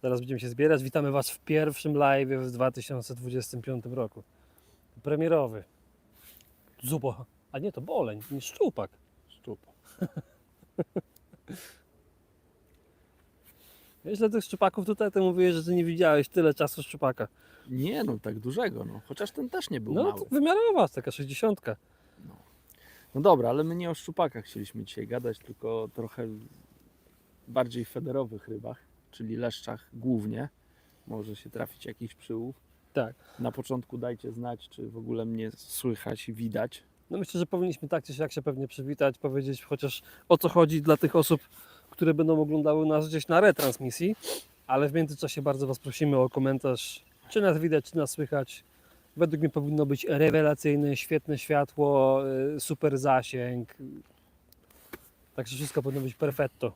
Zaraz będziemy się zbierać. Witamy Was w pierwszym live w 2025 roku. Premierowy. Zupa. A nie, to boleń, nie szczupak. Szczupa. Wiesz, dla tych szczupaków tutaj ty mówiłeś, że ty nie widziałeś tyle czasu szczupaka. Nie no, tak dużego, no. Chociaż ten też nie był No mały. to wymiarowa, taka 60. No dobra, ale my nie o szczupakach chcieliśmy dzisiaj gadać, tylko trochę bardziej federowych rybach, czyli leszczach głównie. Może się trafić jakiś przyłów. Tak. Na początku dajcie znać, czy w ogóle mnie słychać i widać. No myślę, że powinniśmy tak czy siak się pewnie przywitać, powiedzieć chociaż o co chodzi dla tych osób, które będą oglądały nas gdzieś na retransmisji, ale w międzyczasie bardzo Was prosimy o komentarz, czy nas widać, czy nas słychać. Według mnie powinno być rewelacyjne, świetne światło, super zasięg, także wszystko powinno być perfetto.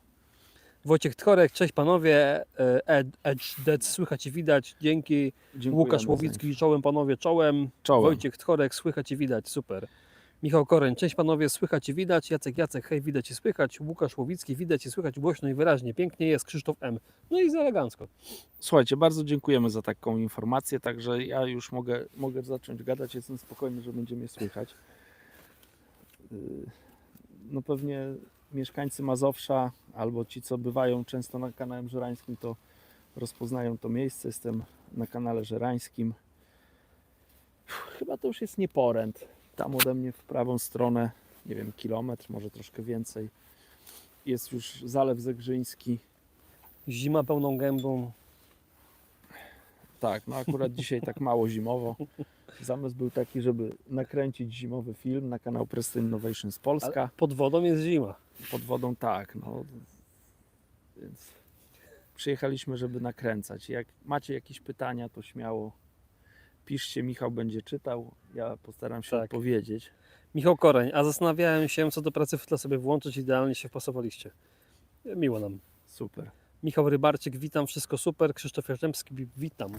Wojciech Tchorek, cześć panowie, Edge Dead, słychać i widać, dzięki. Dziękujemy Łukasz za Łowicki, czołem panowie, czołem. Czołem. Wojciech Tchorek, słychać i widać, super. Michał Koreń, cześć panowie, słychać i widać. Jacek, hej, widać i słychać. Łukasz Łowicki, widać i słychać głośno i wyraźnie. Pięknie jest. Krzysztof M. No i elegancko. Słuchajcie, bardzo dziękujemy za taką informację, także ja już mogę zacząć gadać, jestem spokojny, że będzie mnie słychać. No pewnie mieszkańcy Mazowsza albo ci, co bywają często na kanale żerańskim, to rozpoznają to miejsce. Jestem na kanale żerańskim. Chyba to już jest Nieporęt. Tam ode mnie w prawą stronę, nie wiem, kilometr, może troszkę więcej. Jest już Zalew Zegrzyński. Zima pełną gębą. Tak, no akurat dzisiaj tak mało zimowo. Zamysł był taki, żeby nakręcić zimowy film na kanał Preston Innovations Polska. Ale pod wodą jest zima. Pod wodą tak, no. Więc przyjechaliśmy, żeby nakręcać. Jak macie jakieś pytania, to śmiało piszcie, Michał będzie czytał. Ja postaram się Tak. odpowiedzieć. Michał Koreń, a zastanawiałem się, co do pracy w tle sobie włączyć. Idealnie się wpasowaliście. Miło nam. Super. Michał Rybarczyk, witam, wszystko super. Krzysztof Jarzębski, witam.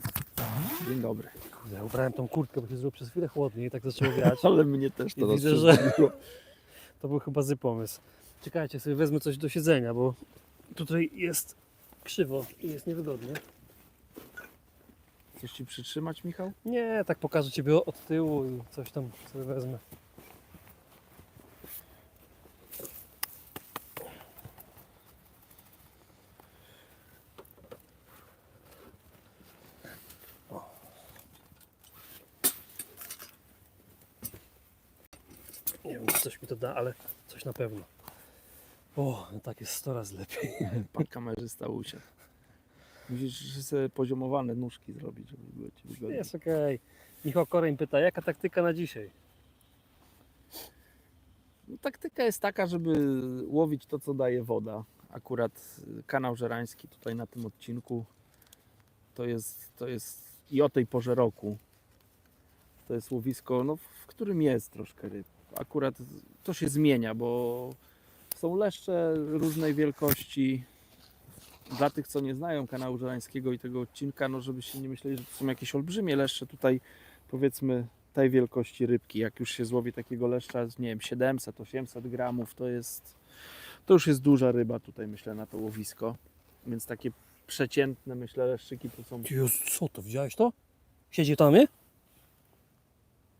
Dzień dobry. Kurde, ja ubrałem tą kurtkę, bo się zrobiło przez chwilę chłodniej i tak zaczęło wiać. Ale mnie też I to widzę, że to był chyba zły pomysł. Czekajcie, sobie wezmę coś do siedzenia, bo tutaj jest krzywo i jest niewygodnie. Coś ci przytrzymać, Michał? Nie, tak pokażę Ciebie od tyłu i coś tam sobie wezmę. Nie wiem, czy coś mi to da, ale coś na pewno. O, no tak jest 100 razy lepiej. Pan kamerzysta usiadł. Musisz sobie poziomowane nóżki zrobić, żeby było ci wygodnie. Jest okej. Michał Koreń pyta, jaka taktyka na dzisiaj? No, taktyka jest taka, żeby łowić to, co daje woda. Akurat kanał żerański tutaj na tym odcinku to jest i o tej porze roku. To jest łowisko, no, w którym jest troszkę ryb. Akurat to się zmienia, bo są leszcze różnej wielkości. Dla tych, co nie znają kanału żerańskiego i tego odcinka, no żebyście nie myśleli, że to są jakieś olbrzymie leszcze. Tutaj powiedzmy tej wielkości rybki. Jak już się złowi takiego leszcza, nie wiem, 700-800 gramów, to już jest duża ryba tutaj, myślę, na to łowisko. Więc takie przeciętne, myślę, leszczyki to są... Jezu, co to, widziałeś to? Siedzi tam, nie?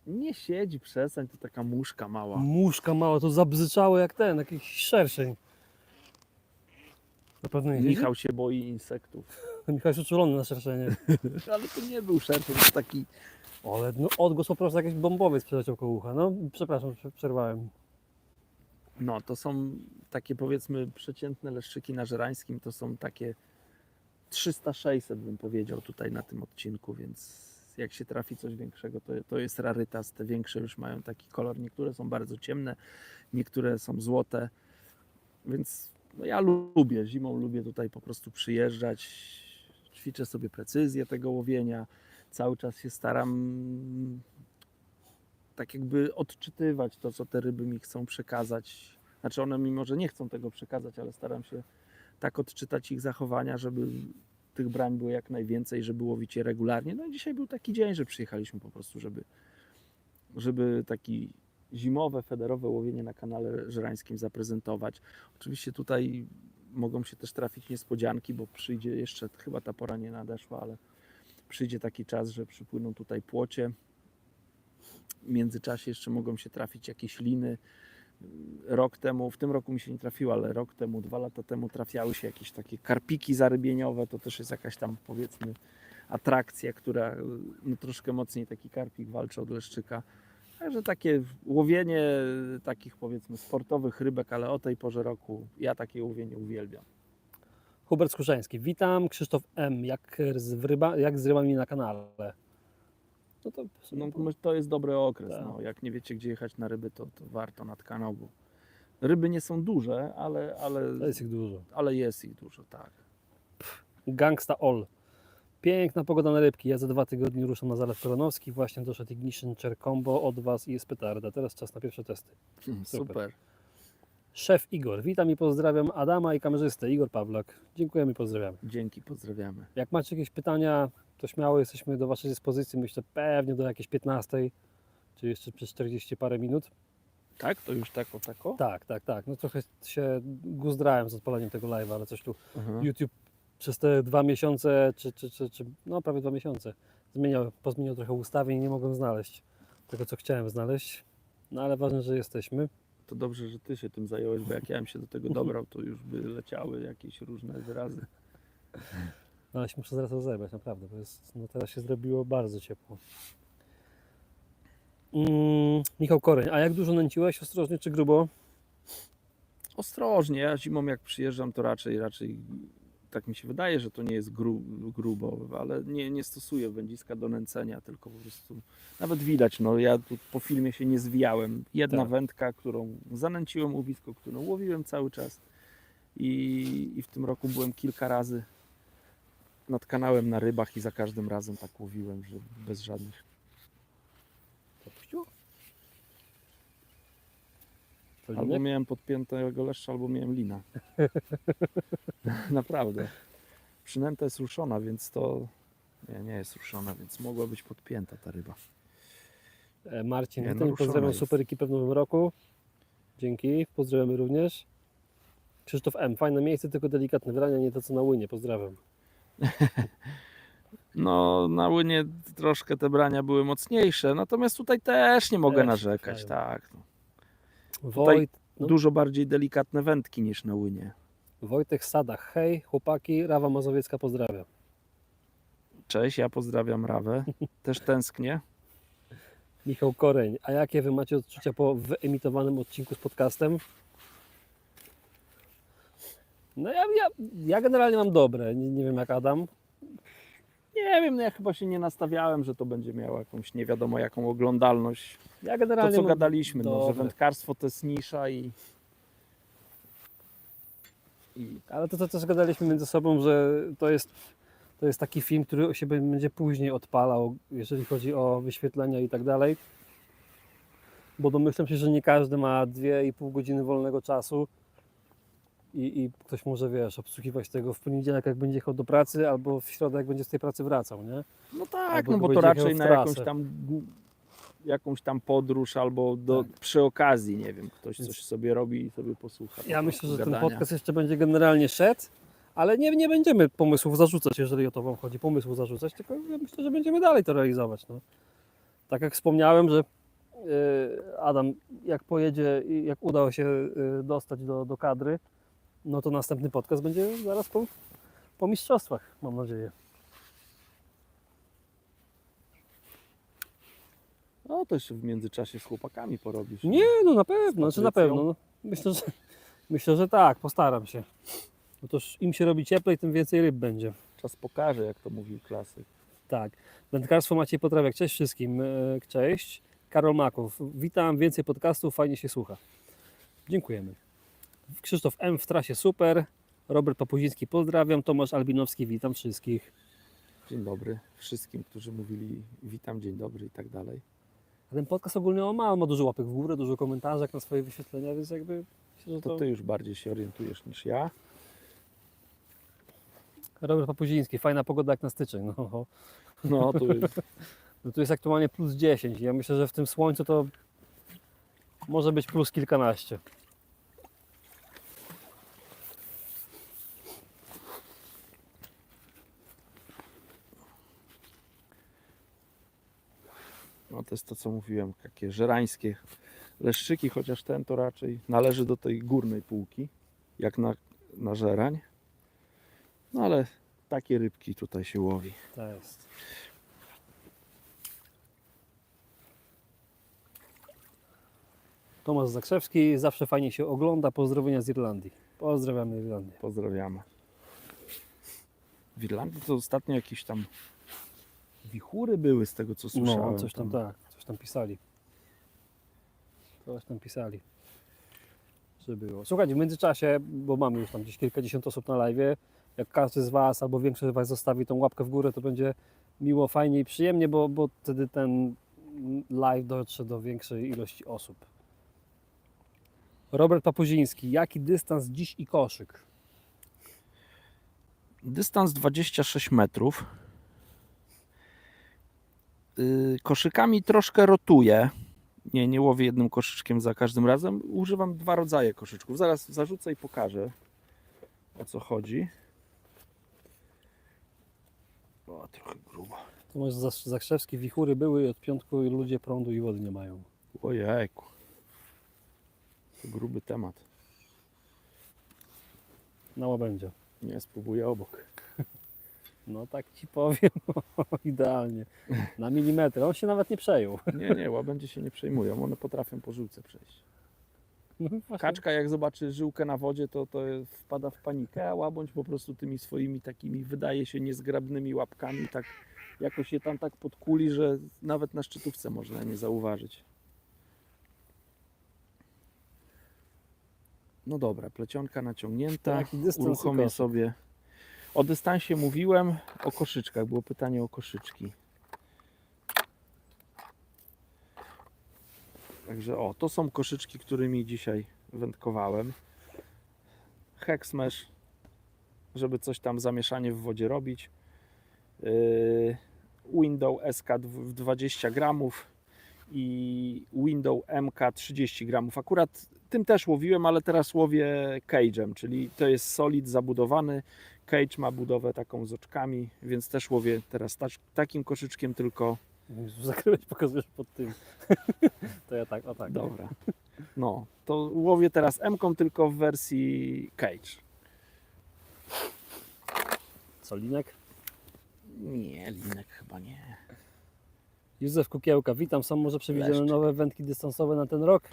Nie siedzi, przestań, to taka muszka mała. Muszka mała, to zabzyczało jak ten, jakiś szerszeń. Na pewno nie widzi? Michał się boi insektów. Michał jest uczulony na szerszenie. Ale to nie był szerszeń, to taki... Ale no, odgłos po prostu jakiś bombowiec przeleciał koło ucha. No, przepraszam, przerwałem. No, to są takie, powiedzmy, przeciętne leszczyki na żerańskim, to są takie 300-600, bym powiedział, tutaj na tym odcinku, więc jak się trafi coś większego, to jest rarytas. Te większe już mają taki kolor. Niektóre są bardzo ciemne, niektóre są złote, więc no, ja lubię, zimą lubię tutaj po prostu przyjeżdżać, ćwiczę sobie precyzję tego łowienia, cały czas się staram tak jakby odczytywać to, co te ryby mi chcą przekazać. Znaczy one mi może nie chcą tego przekazać, ale staram się tak odczytać ich zachowania, żeby tych brań było jak najwięcej, żeby łowić je regularnie. No i dzisiaj był taki dzień, że przyjechaliśmy po prostu, żeby taki zimowe, federowe łowienie na kanale żerańskim zaprezentować. Oczywiście tutaj mogą się też trafić niespodzianki, bo przyjdzie jeszcze, chyba ta pora nie nadeszła, ale przyjdzie taki czas, że przypłyną tutaj płocie. W międzyczasie jeszcze mogą się trafić jakieś liny. Rok temu, w tym roku mi się nie trafiło, ale rok temu, 2 lata temu trafiały się jakieś takie karpiki zarybieniowe. To też jest jakaś tam, powiedzmy, atrakcja, która no, troszkę mocniej taki karpik walczy od leszczyka. Także takie łowienie takich, powiedzmy, sportowych rybek, ale o tej porze roku ja takie łowienie uwielbiam. Hubert Skórzański, witam. Krzysztof M. Jak z rybami na kanale? No to w sumie No, to jest dobry okres. Tak. No, jak nie wiecie, gdzie jechać na ryby, to warto nad kanał, bo ryby nie są duże, to jest ich dużo. ale jest ich dużo, tak. Gangsta All. Piękna pogoda na rybki. Ja za 2 tygodnie ruszam na Zalew Koronowski. Właśnie doszedł Ignition Chair Combo od Was i jest petarda. Teraz czas na pierwsze testy. Super. Szef Igor. Witam i pozdrawiam Adama i kamerzystę Igor Pawlak. Dziękujemy i pozdrawiamy. Dzięki, pozdrawiamy. Jak macie jakieś pytania, to śmiało jesteśmy do Waszej dyspozycji. Myślę pewnie do jakiejś 15, czy jeszcze przez 40 parę minut. Tak? To już tako? Tak. No trochę się guzdrałem z odpaleniem tego live'a, ale coś tu Aha. YouTube przez te 2 miesiące, czy no prawie 2 miesiące pozmieniał trochę ustawień i nie mogłem znaleźć tego, co chciałem znaleźć. No ale ważne, że jesteśmy. To dobrze, że Ty się tym zająłeś, bo jak ja bym się do tego dobrał, to już by leciały jakieś różne wyrazy. No ale się muszę zaraz rozebrać, naprawdę, bo jest, no teraz się zrobiło bardzo ciepło. Michał Koreń, a jak dużo nęciłeś? Ostrożnie czy grubo? Ostrożnie, ja zimą jak przyjeżdżam, to raczej tak mi się wydaje, że to nie jest grubo, ale nie stosuję wędziska do nęcenia, tylko po prostu nawet widać, no ja tu po filmie się nie zwijałem. Jedna Tak. wędka, którą zanęciłem, łowisko, którą łowiłem cały czas i w tym roku byłem kilka razy nad kanałem na rybach i za każdym razem tak łowiłem, że bez żadnych. Zapuściło? Albo miałem podpiętego leszcza, albo miałem lina. Naprawdę. Przynęta jest ruszona, więc to nie jest ruszona, więc mogła być podpięta ta ryba. Marcin, Nie, no witam i ruszona pozdrawiam jest. super ekipę w nowym roku. Dzięki, pozdrawiamy również. Krzysztof M. Fajne miejsce, tylko delikatne wrania, nie to co na łynie. Pozdrawiam. No, na łynie troszkę te brania były mocniejsze, natomiast tutaj też nie mogę Też narzekać, fajnie. tak. No. Wojt, no. Dużo bardziej delikatne wędki niż na łynie. Wojtek Sadach. Hej, chłopaki, Rawa Mazowiecka pozdrawia. Cześć, ja pozdrawiam Rawę. Też tęsknię. Michał Koreń, a jakie Wy macie odczucia po wyemitowanym odcinku z podcastem? No ja generalnie mam dobre, nie wiem jak Adam. Nie wiem, no ja chyba się nie nastawiałem, że to będzie miało jakąś nie wiadomo jaką oglądalność. Ja To generalnie co mam gadaliśmy, no, że dobre. wędkarstwo to jest nisza i Ale to też gadaliśmy między sobą, że to jest taki film, który się będzie później odpalał, jeżeli chodzi o wyświetlenia i tak dalej. Bo domyślam się, że nie każdy ma 2,5 godziny wolnego czasu i ktoś może, wiesz, obsługiwać tego w poniedziałek, jak będzie jechał do pracy, albo w środę, jak będzie z tej pracy wracał, nie? no tak, Albo no bo to będzie raczej jechał w na trasę. jakąś tam podróż albo przy okazji, nie wiem, ktoś coś sobie robi i sobie posłucha. Ja po myślę, prostu że ten gadania. podcast jeszcze będzie generalnie szedł, ale nie będziemy pomysłów zarzucać, jeżeli o to Wam chodzi, pomysłów zarzucać, tylko ja myślę, że będziemy dalej to realizować. No. Tak jak wspomniałem, że Adam, jak pojedzie i jak udało się dostać do kadry, no to następny podcast będzie zaraz po mistrzostwach, mam nadzieję. No to jeszcze w międzyczasie z chłopakami porobisz. Nie, no na pewno, Z znaczy na Patrycją? pewno. No. Myślę, że tak, postaram się. No toż im się robi cieplej, tym więcej ryb będzie. Czas pokaże, jak to mówił klasyk. Tak. Wędkarstwo Maciej Potrawiak. Cześć wszystkim. Cześć. Karol Maków. Witam. Więcej podcastów. Fajnie się słucha. Dziękujemy. Krzysztof M. w trasie super. Robert Papuziński. Pozdrawiam. Tomasz Albinowski. Witam wszystkich. Dzień dobry wszystkim, którzy mówili witam, dzień dobry i tak dalej. A ten podcast ogólnie on ma dużo łapek w górę, dużo komentarzy jak na swoje wyświetlenia, więc jakby myślę, że To ty już bardziej się orientujesz niż ja. Robert Papuziński. Fajna pogoda jak na styczeń. No. No to jest... No tu jest aktualnie plus 10. Ja myślę, że w tym słońcu to może być plus kilkanaście. No to jest to, co mówiłem, takie żerańskie leszczyki, chociaż ten to raczej należy do tej górnej półki, jak na żerań. No ale takie rybki tutaj się łowi. To jest. Tomasz Zakrzewski, zawsze fajnie się ogląda. Pozdrowienia z Irlandii. Pozdrawiamy Irlandię. Pozdrawiamy. W Irlandii to ostatnio jakieś tam wichury były, z tego co słyszałem. No, coś tam tak, coś tam pisali. Coś tam pisali, że było. Słuchajcie, w międzyczasie, bo mamy już tam gdzieś kilkadziesiąt osób na live, jak każdy z Was albo większość z Was zostawi tą łapkę w górę, to będzie miło, fajnie i przyjemnie, bo wtedy ten live dotrze do większej ilości osób. Robert Papuziński, jaki dystans dziś i koszyk? Dystans 26 metrów. Koszykami troszkę rotuję. Nie łowię jednym koszyczkiem za każdym razem. Używam 2 rodzaje koszyczków. Zaraz zarzucę i pokażę, o co chodzi. O, trochę grubo. Tomasz Zakrzewski, wichury były od piątku i ludzie prądu i wody nie mają. Ojejku. To gruby temat. Na łabędzia. Nie, spróbuję obok. No tak Ci powiem, idealnie. Na milimetr. On się nawet nie przejął. Nie, łabędzie się nie przejmują. One potrafią po żyłce przejść. No właśnie. Kaczka jak zobaczy żyłkę na wodzie, to wpada w panikę, a łabędź po prostu tymi swoimi takimi, wydaje się, niezgrabnymi łapkami tak jakoś je tam tak podkuli, że nawet na szczytówce można nie zauważyć. No dobra, plecionka naciągnięta. Taki dystans i Uruchomię koszyk. sobie. O dystansie mówiłem, o koszyczkach. Było pytanie o koszyczki. Także o, to są koszyczki, którymi dzisiaj wędkowałem. Hexmesh, żeby coś tam zamieszanie w wodzie robić. Window SK 20 gramów i Window MK 30 gramów. Akurat tym też łowiłem, ale teraz łowię cage'em, czyli to jest solid zabudowany. Cage ma budowę taką z oczkami, więc też łowię teraz takim koszyczkiem, tylko Zakryłeś, pokazujesz pod tym. To ja tak, o tak. dobra. No, to łowię teraz M-ką, tylko w wersji cage. Co, linek? Nie, linek chyba nie. Józef Kukiełka, witam. Są może przewidziane Leszczyk. nowe wędki dystansowe na ten rok?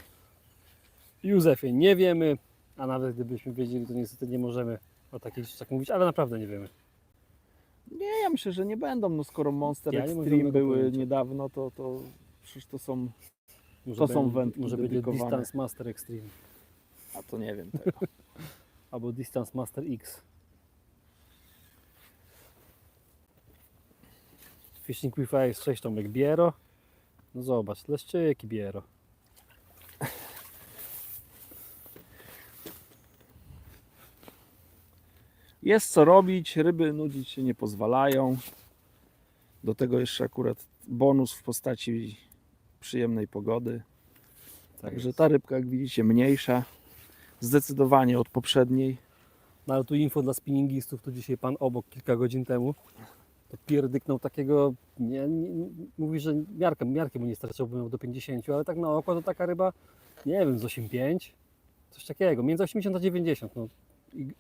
Józefie, nie wiemy, a nawet gdybyśmy wiedzieli, to niestety nie możemy o takich rzeczach mówić, ale naprawdę nie wiemy. Nie, ja myślę, że nie będą. No skoro Monster Ja nie mam Extreme żadnego były pojęcia. niedawno, to przecież to są... Może To są wędki może będzie dedykowane. Distance Master Extreme A to nie wiem tego. albo Distance Master X. Fishing with Ice 6 Tomek Biero. No zobacz, leszczyki Biero. Jest co robić, ryby nudzić się nie pozwalają. Do tego jeszcze akurat bonus w postaci przyjemnej pogody. Także ta rybka, jak widzicie, mniejsza. Zdecydowanie od poprzedniej. No ale tu info dla spinningistów, tu dzisiaj pan obok kilka godzin temu to pierdyknął takiego, mówi, że miarkę mu nie starczyło, bo miał do 50, ale tak na oko to taka ryba, nie wiem, z 8,5, coś takiego, między 80 a 90, no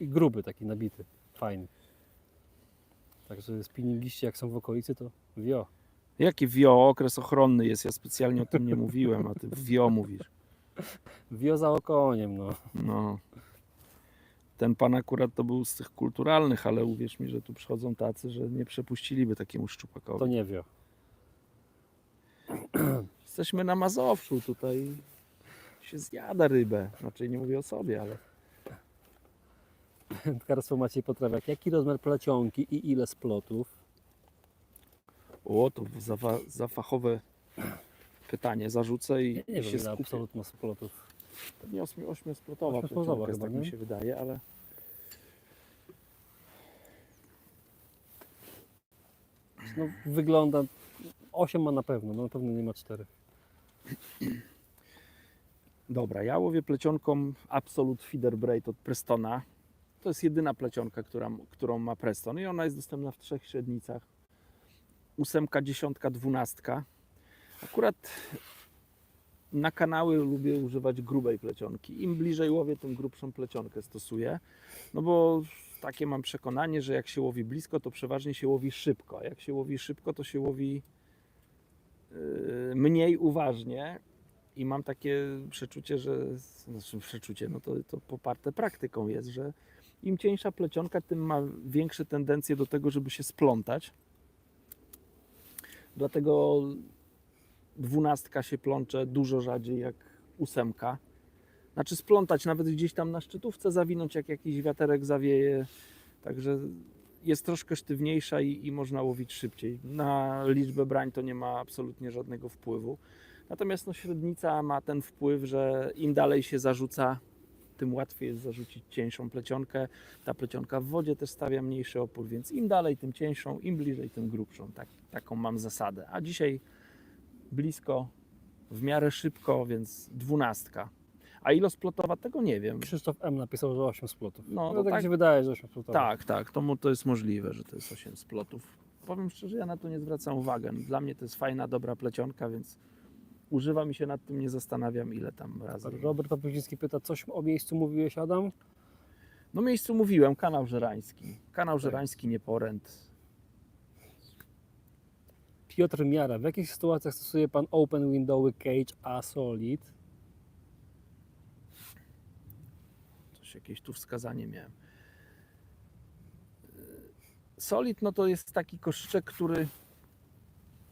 i gruby taki nabity, fajny. Także spinningiści jak są w okolicy, to wio. Jaki wio, okres ochronny jest, ja specjalnie o tym nie mówiłem, a ty wio mówisz. Wio za okoniem, no. No. Ten pan akurat to był z tych kulturalnych, ale uwierz mi, że tu przychodzą tacy, że nie przepuściliby takiemu szczupakowi. To nie wio. Jesteśmy na Mazowszu, tutaj się zjada rybę. Znaczy nie mówię o sobie, ale Wędkarstwo Maciej Potrawiak. Jaki rozmiar plecionki i ile splotów? o, to za fachowe pytanie zarzucę i, Nie i wiem, się ile skupię. absolut ma splotów. Pewnie 8-splotowa Ośmiosplotowa plecionka jest, chyba, tak nie? mi się wydaje, ale No, wygląda, 8 ma na pewno, no na pewno nie ma 4. dobra, ja łowię plecionką Absolute Feeder Braid od Prestona. To jest jedyna plecionka, którą ma Preston i ona jest dostępna w 3 średnicach. 8, 10, 12. Akurat na kanały lubię używać grubej plecionki. Im bliżej łowię, tym grubszą plecionkę stosuję. No bo takie mam przekonanie, że jak się łowi blisko, to przeważnie się łowi szybko. A jak się łowi szybko, to się łowi mniej uważnie. I mam takie przeczucie, no to poparte praktyką jest, że im cieńsza plecionka, tym ma większe tendencje do tego, żeby się splątać. Dlatego 12 się plącze dużo rzadziej jak 8. Znaczy splątać, nawet gdzieś tam na szczytówce zawinąć, jak jakiś wiaterek zawieje. Także jest troszkę sztywniejsza i można łowić szybciej. Na liczbę brań to nie ma absolutnie żadnego wpływu. Natomiast no, średnica ma ten wpływ, że im dalej się zarzuca, tym łatwiej jest zarzucić cieńszą plecionkę. Ta plecionka w wodzie też stawia mniejszy opór, więc im dalej, tym cieńszą, im bliżej, tym grubszą. Taką mam zasadę. A dzisiaj blisko, w miarę szybko, więc 12. A ilo splotowa, tego nie wiem. Krzysztof M. napisał, że 8 splotów. No, No tak tak. mi się wydaje, że 8 splotów. Tak, to jest możliwe, że to jest 8 splotów. Powiem szczerze, ja na to nie zwracam uwagi. Dla mnie to jest fajna, dobra plecionka, więc używam i się nad tym nie zastanawiam, ile tam razy. Robert Papuziński pyta, coś o miejscu mówiłeś, Adam? No miejscu mówiłem, kanał żerański. Kanał żerański, Nieporęt. Piotr Miara, w jakich sytuacjach stosuje Pan open windowy cage a solid? Coś jakieś tu wskazanie miałem. Solid, no to jest taki koszyczek, który...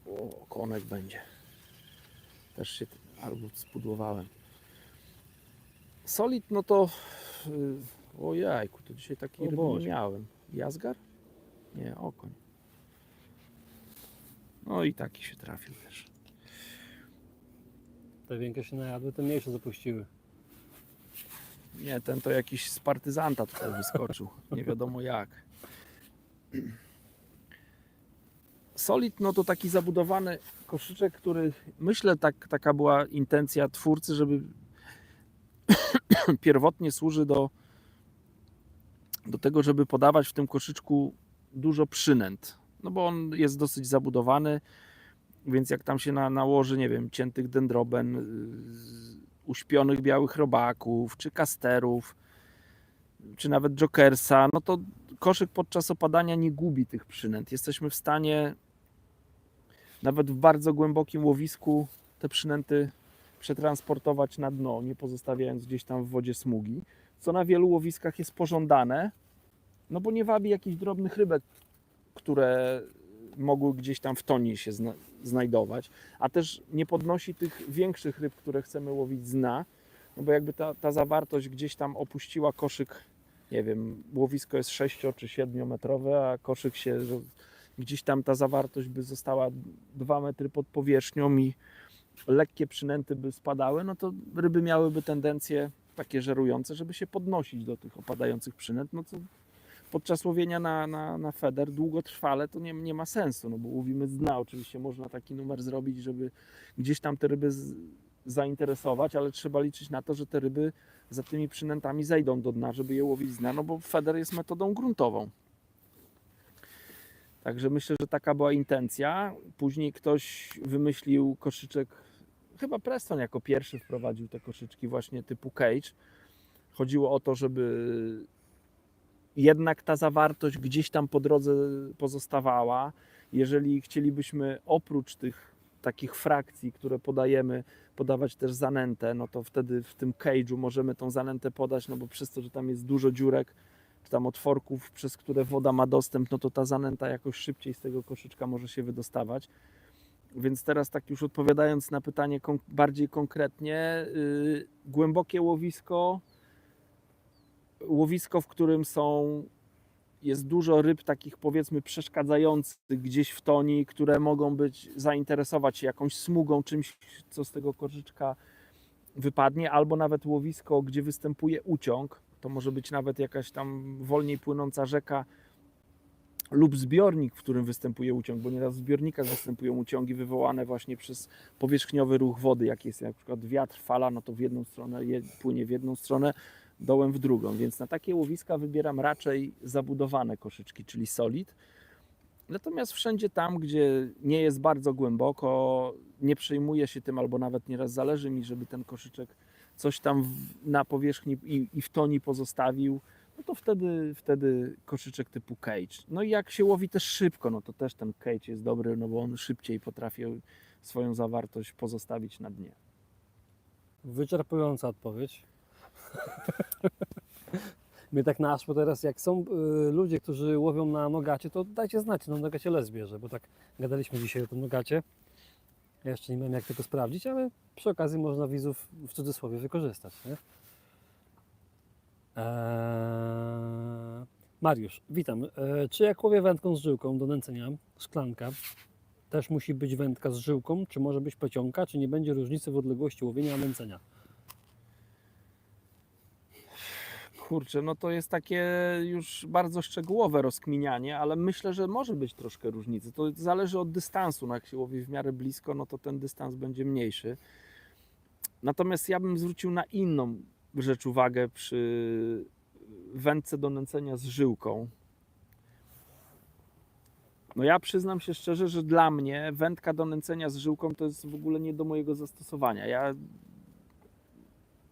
O, konek będzie. Też się albo spudłowałem. Solid, no to... Ojejku, to dzisiaj taki ryb nie Boże. miałem. Jazgar? Nie, okoń. No i taki się trafił też. Te większe się najadły, te mniejsze zapuściły. Nie, ten to jakiś z partyzanta tutaj wyskoczył. Nie wiadomo jak. Solid, no to taki zabudowany koszyczek, który myślę, taka była intencja twórcy, żeby pierwotnie służy do tego, żeby podawać w tym koszyczku dużo przynęt. No bo on jest dosyć zabudowany, więc jak tam się nałoży, nie wiem, ciętych dendroben, uśpionych białych robaków, czy kasterów, czy nawet jokersa, no to koszyk podczas opadania nie gubi tych przynęt. Jesteśmy w stanie nawet w bardzo głębokim łowisku te przynęty przetransportować na dno, nie pozostawiając gdzieś tam w wodzie smugi, co na wielu łowiskach jest pożądane, no bo nie wabi jakichś drobnych rybek, które mogły gdzieś tam w tonie się znajdować, a też nie podnosi tych większych ryb, które chcemy łowić z dna, no bo jakby ta zawartość gdzieś tam opuściła koszyk, nie wiem, łowisko jest 6 czy 7 metrowe, a koszyk się, gdzieś tam ta zawartość by została 2 metry pod powierzchnią i lekkie przynęty by spadały, no to ryby miałyby tendencje takie żerujące, żeby się podnosić do tych opadających przynęt, no co podczas łowienia na feder długotrwale to nie ma sensu, no bo łowimy z dna. Oczywiście można taki numer zrobić, żeby gdzieś tam te ryby zainteresować, ale trzeba liczyć na to, że te ryby za tymi przynętami zejdą do dna, żeby je łowić z dna, no bo feder jest metodą gruntową. Także myślę, że taka była intencja. Później ktoś wymyślił koszyczek, chyba Preston jako pierwszy wprowadził te koszyczki właśnie typu cage. Chodziło o to, żeby jednak ta zawartość gdzieś tam po drodze pozostawała. Jeżeli chcielibyśmy oprócz tych takich frakcji, które podajemy, podawać też zanętę, no to wtedy w tym cage'u możemy tą zanętę podać, no bo przez to, że tam jest dużo dziurek, czy tam otworków, przez które woda ma dostęp, no to ta zanęta jakoś szybciej z tego koszyczka może się wydostawać. Więc teraz tak już odpowiadając na pytanie bardziej konkretnie, głębokie łowisko, w którym jest dużo ryb takich powiedzmy przeszkadzających gdzieś w toni, które mogą zainteresować się jakąś smugą, czymś, co z tego koszyczka wypadnie, albo nawet łowisko, gdzie występuje uciąg, to może być nawet jakaś tam wolniej płynąca rzeka lub zbiornik, w którym występuje uciąg, bo nieraz w zbiornikach występują uciągi wywołane właśnie przez powierzchniowy ruch wody, jak jest na przykład wiatr, fala, no to w jedną stronę płynie w jedną stronę, dołem w drugą, więc na takie łowiska wybieram raczej zabudowane koszyczki, czyli solid. Natomiast wszędzie tam, gdzie nie jest bardzo głęboko, nie przejmuję się tym, albo nawet nieraz zależy mi, żeby ten koszyczek coś tam na powierzchni i w toni pozostawił, no to wtedy koszyczek typu cage. No i jak się łowi też szybko, no to też ten cage jest dobry, no bo on szybciej potrafi swoją zawartość pozostawić na dnie. Wyczerpująca odpowiedź. Mnie tak naszło teraz, jak są ludzie, którzy łowią na nogacie, to dajcie znać, na nogacie les bierze, bo tak gadaliśmy dzisiaj o tym nogacie. Ja jeszcze nie wiem, jak tego sprawdzić, ale przy okazji można widzów w cudzysłowie wykorzystać. Nie? Mariusz, witam. Czy jak łowię wędką z żyłką do nęcenia, szklanka, też musi być wędka z żyłką, czy może być plecionka, czy nie będzie różnicy w odległości łowienia a nęcenia? Kurczę, no to jest takie już bardzo szczegółowe rozkminianie, ale myślę, że może być troszkę różnicy. To zależy od dystansu. No jak się łowi w miarę blisko, no to ten dystans będzie mniejszy. Natomiast ja bym zwrócił na inną rzecz uwagę przy wędce do nęcenia z żyłką. No ja przyznam się szczerze, że dla mnie wędka do nęcenia z żyłką to jest w ogóle nie do mojego zastosowania.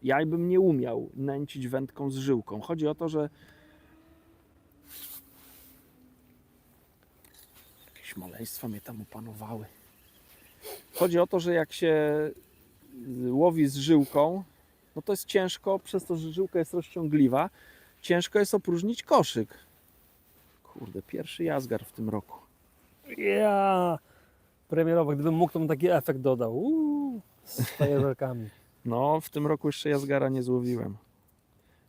Ja bym nie umiał nęcić wędką z żyłką. Chodzi o to, że jakieś maleństwa mnie tam opanowały. Chodzi o to, że jak się łowi z żyłką, no to jest ciężko, przez to, że żyłka jest rozciągliwa, ciężko jest opróżnić koszyk. Kurde, pierwszy jazgar w tym roku. Ja premierowo, gdybym mógł, to bym taki efekt dodał. Z fajerwerkami. No, w tym roku jeszcze jazgara nie złowiłem.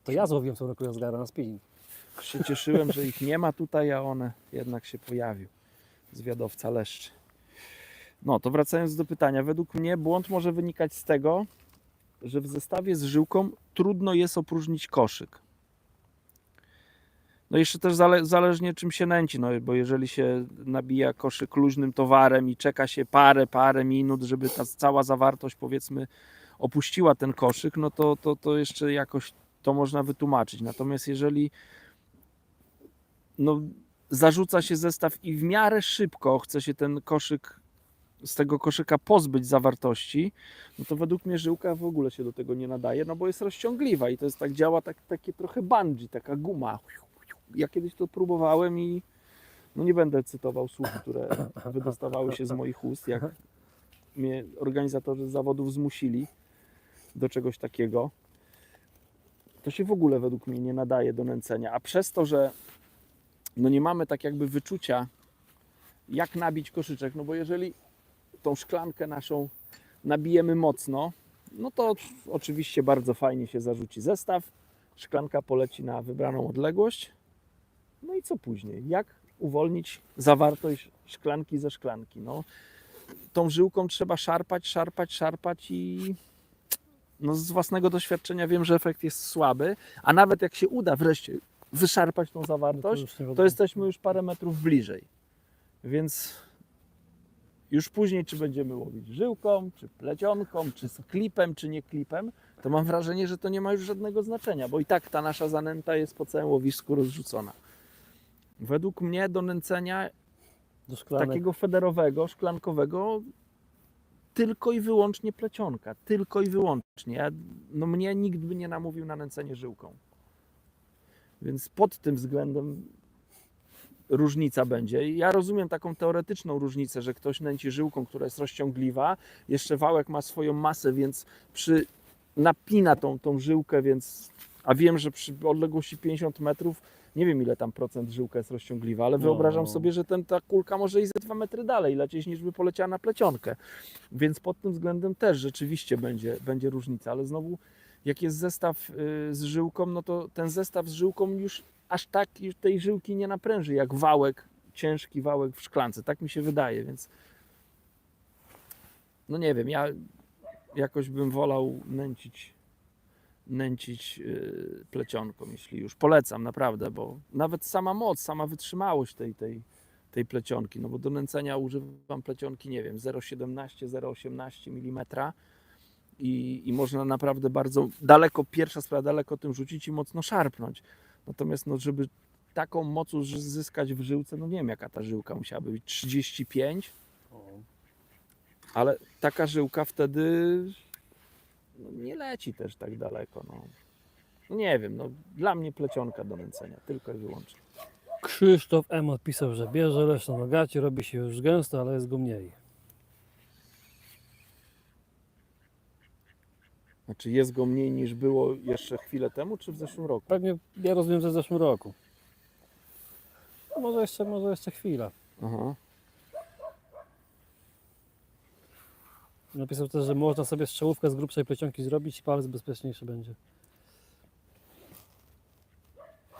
To ja złowiłem w tym roku jazgara na spinning. Się cieszyłem, że ich nie ma tutaj, a one jednak się pojawił. Zwiadowca leszczy. No, to wracając do pytania. Według mnie błąd może wynikać z tego, że w zestawie z żyłką trudno jest opróżnić koszyk. No jeszcze też zależnie czym się nęci, no bo jeżeli się nabija koszyk luźnym towarem i czeka się parę minut, żeby ta cała zawartość, powiedzmy, opuściła ten koszyk, no to jeszcze jakoś to można wytłumaczyć. Natomiast jeżeli no, zarzuca się zestaw i w miarę szybko chce się ten koszyk, z tego koszyka pozbyć zawartości, no to według mnie żyłka w ogóle się do tego nie nadaje, no bo jest rozciągliwa i to jest tak, działa takie trochę bungee, taka guma. Ja kiedyś to próbowałem i no nie będę cytował słów, które wydostawały się z moich ust, jak mnie organizatorzy zawodów zmusili do czegoś takiego. To się w ogóle według mnie nie nadaje do nęcenia, a przez to, że no nie mamy tak jakby wyczucia, jak nabić koszyczek, no bo jeżeli tą szklankę naszą nabijemy mocno, no to oczywiście bardzo fajnie się zarzuci zestaw, szklanka poleci na wybraną odległość, no i co później? Jak uwolnić zawartość szklanki ze szklanki? No, tą żyłką trzeba szarpać i no z własnego doświadczenia wiem, że efekt jest słaby, a nawet jak się uda wreszcie wyszarpać tą zawartość, to jesteśmy już parę metrów bliżej. Więc już później, czy będziemy łowić żyłką, czy plecionką, czy z klipem, czy nie klipem, to mam wrażenie, że to nie ma już żadnego znaczenia, bo i tak ta nasza zanęta jest po całym łowisku rozrzucona. Według mnie do nęcenia Do szklanek. takiego federowego, szklankowego tylko i wyłącznie plecionka. Tylko i wyłącznie. No mnie nikt by nie namówił na nęcenie żyłką. Więc pod tym względem różnica będzie. Ja rozumiem taką teoretyczną różnicę, że ktoś nęci żyłką, która jest rozciągliwa, jeszcze wałek ma swoją masę, więc napina tą żyłkę, więc, a wiem, że przy odległości 50 metrów, nie wiem ile tam procent żyłka jest rozciągliwa, ale wyobrażam sobie, że ta kulka może iść ze 2 metry dalej lecieć, niż by poleciała na plecionkę. Więc pod tym względem też rzeczywiście będzie różnica, ale znowu jak jest zestaw z żyłką, no to ten zestaw z żyłką już aż tak tej żyłki nie napręży, jak wałek, ciężki wałek w szklance. Tak mi się wydaje, więc no nie wiem, ja jakoś bym wolał nęcić plecionką, jeśli już. Polecam naprawdę, bo nawet sama moc, sama wytrzymałość tej plecionki, no bo do nęcenia używam plecionki, nie wiem, 0,17, 0,18 mm i można naprawdę bardzo daleko, pierwsza sprawa, daleko tym rzucić i mocno szarpnąć. Natomiast no, żeby taką moc zyskać w żyłce, no nie wiem jaka ta żyłka musiałaby być, 35, ale taka żyłka wtedy no, nie leci też tak daleko. No nie wiem, no dla mnie plecionka do nęcenia, tylko i wyłącznie. Krzysztof M. odpisał, że bierze leszczą na gacie, robi się już gęsto, ale jest go mniej. Znaczy jest go mniej niż było jeszcze chwilę temu, czy w zeszłym roku? Pewnie, ja rozumiem, że w zeszłym roku. No może jeszcze chwila. Aha. Napisał też, że można sobie strzałówkę z grubszej plecionki zrobić i palec bezpieczniejszy będzie.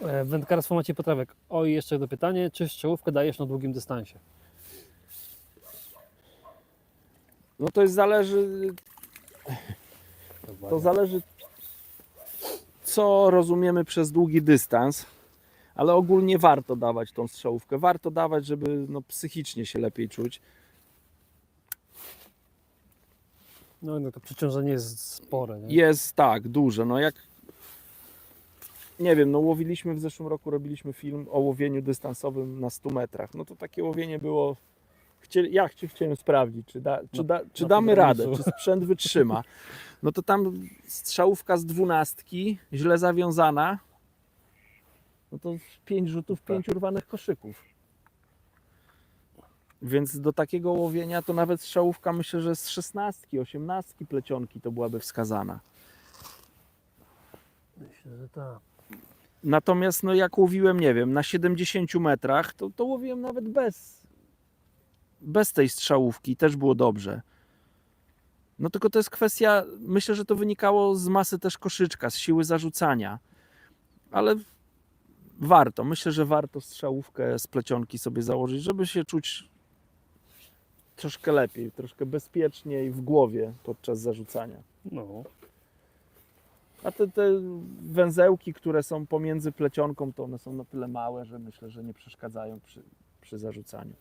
W wędkarstwo macie Potrawek. O, i jeszcze jedno pytanie. Czy strzałówkę dajesz na długim dystansie? No to jest zależy co rozumiemy przez długi dystans, ale ogólnie warto dawać tą strzałówkę. Warto dawać, żeby no, psychicznie się lepiej czuć. No to przeciążenie jest spore, nie? Jest tak, duże. No jak nie wiem, no łowiliśmy w zeszłym roku, robiliśmy film o łowieniu dystansowym na 100 metrach. No to takie łowienie było. Chciałem sprawdzić, czy damy radę, czy sprzęt wytrzyma. No to tam strzałówka z 12, źle zawiązana. No to 5 rzutów, 5 urwanych koszyków. Więc do takiego łowienia to nawet strzałówka, myślę, że z 16, 18 plecionki to byłaby wskazana. Myślę, że tak. Natomiast no jak łowiłem, nie wiem, na 70 metrach, to łowiłem nawet bez tej strzałówki, też było dobrze. No tylko to jest kwestia, myślę, że to wynikało z masy też koszyczka, z siły zarzucania. Ale myślę, że warto strzałówkę z plecionki sobie założyć, żeby się czuć troszkę lepiej, troszkę bezpieczniej w głowie podczas zarzucania. No. A te węzełki, które są pomiędzy plecionką, to one są na tyle małe, że myślę, że nie przeszkadzają przy zarzucaniu.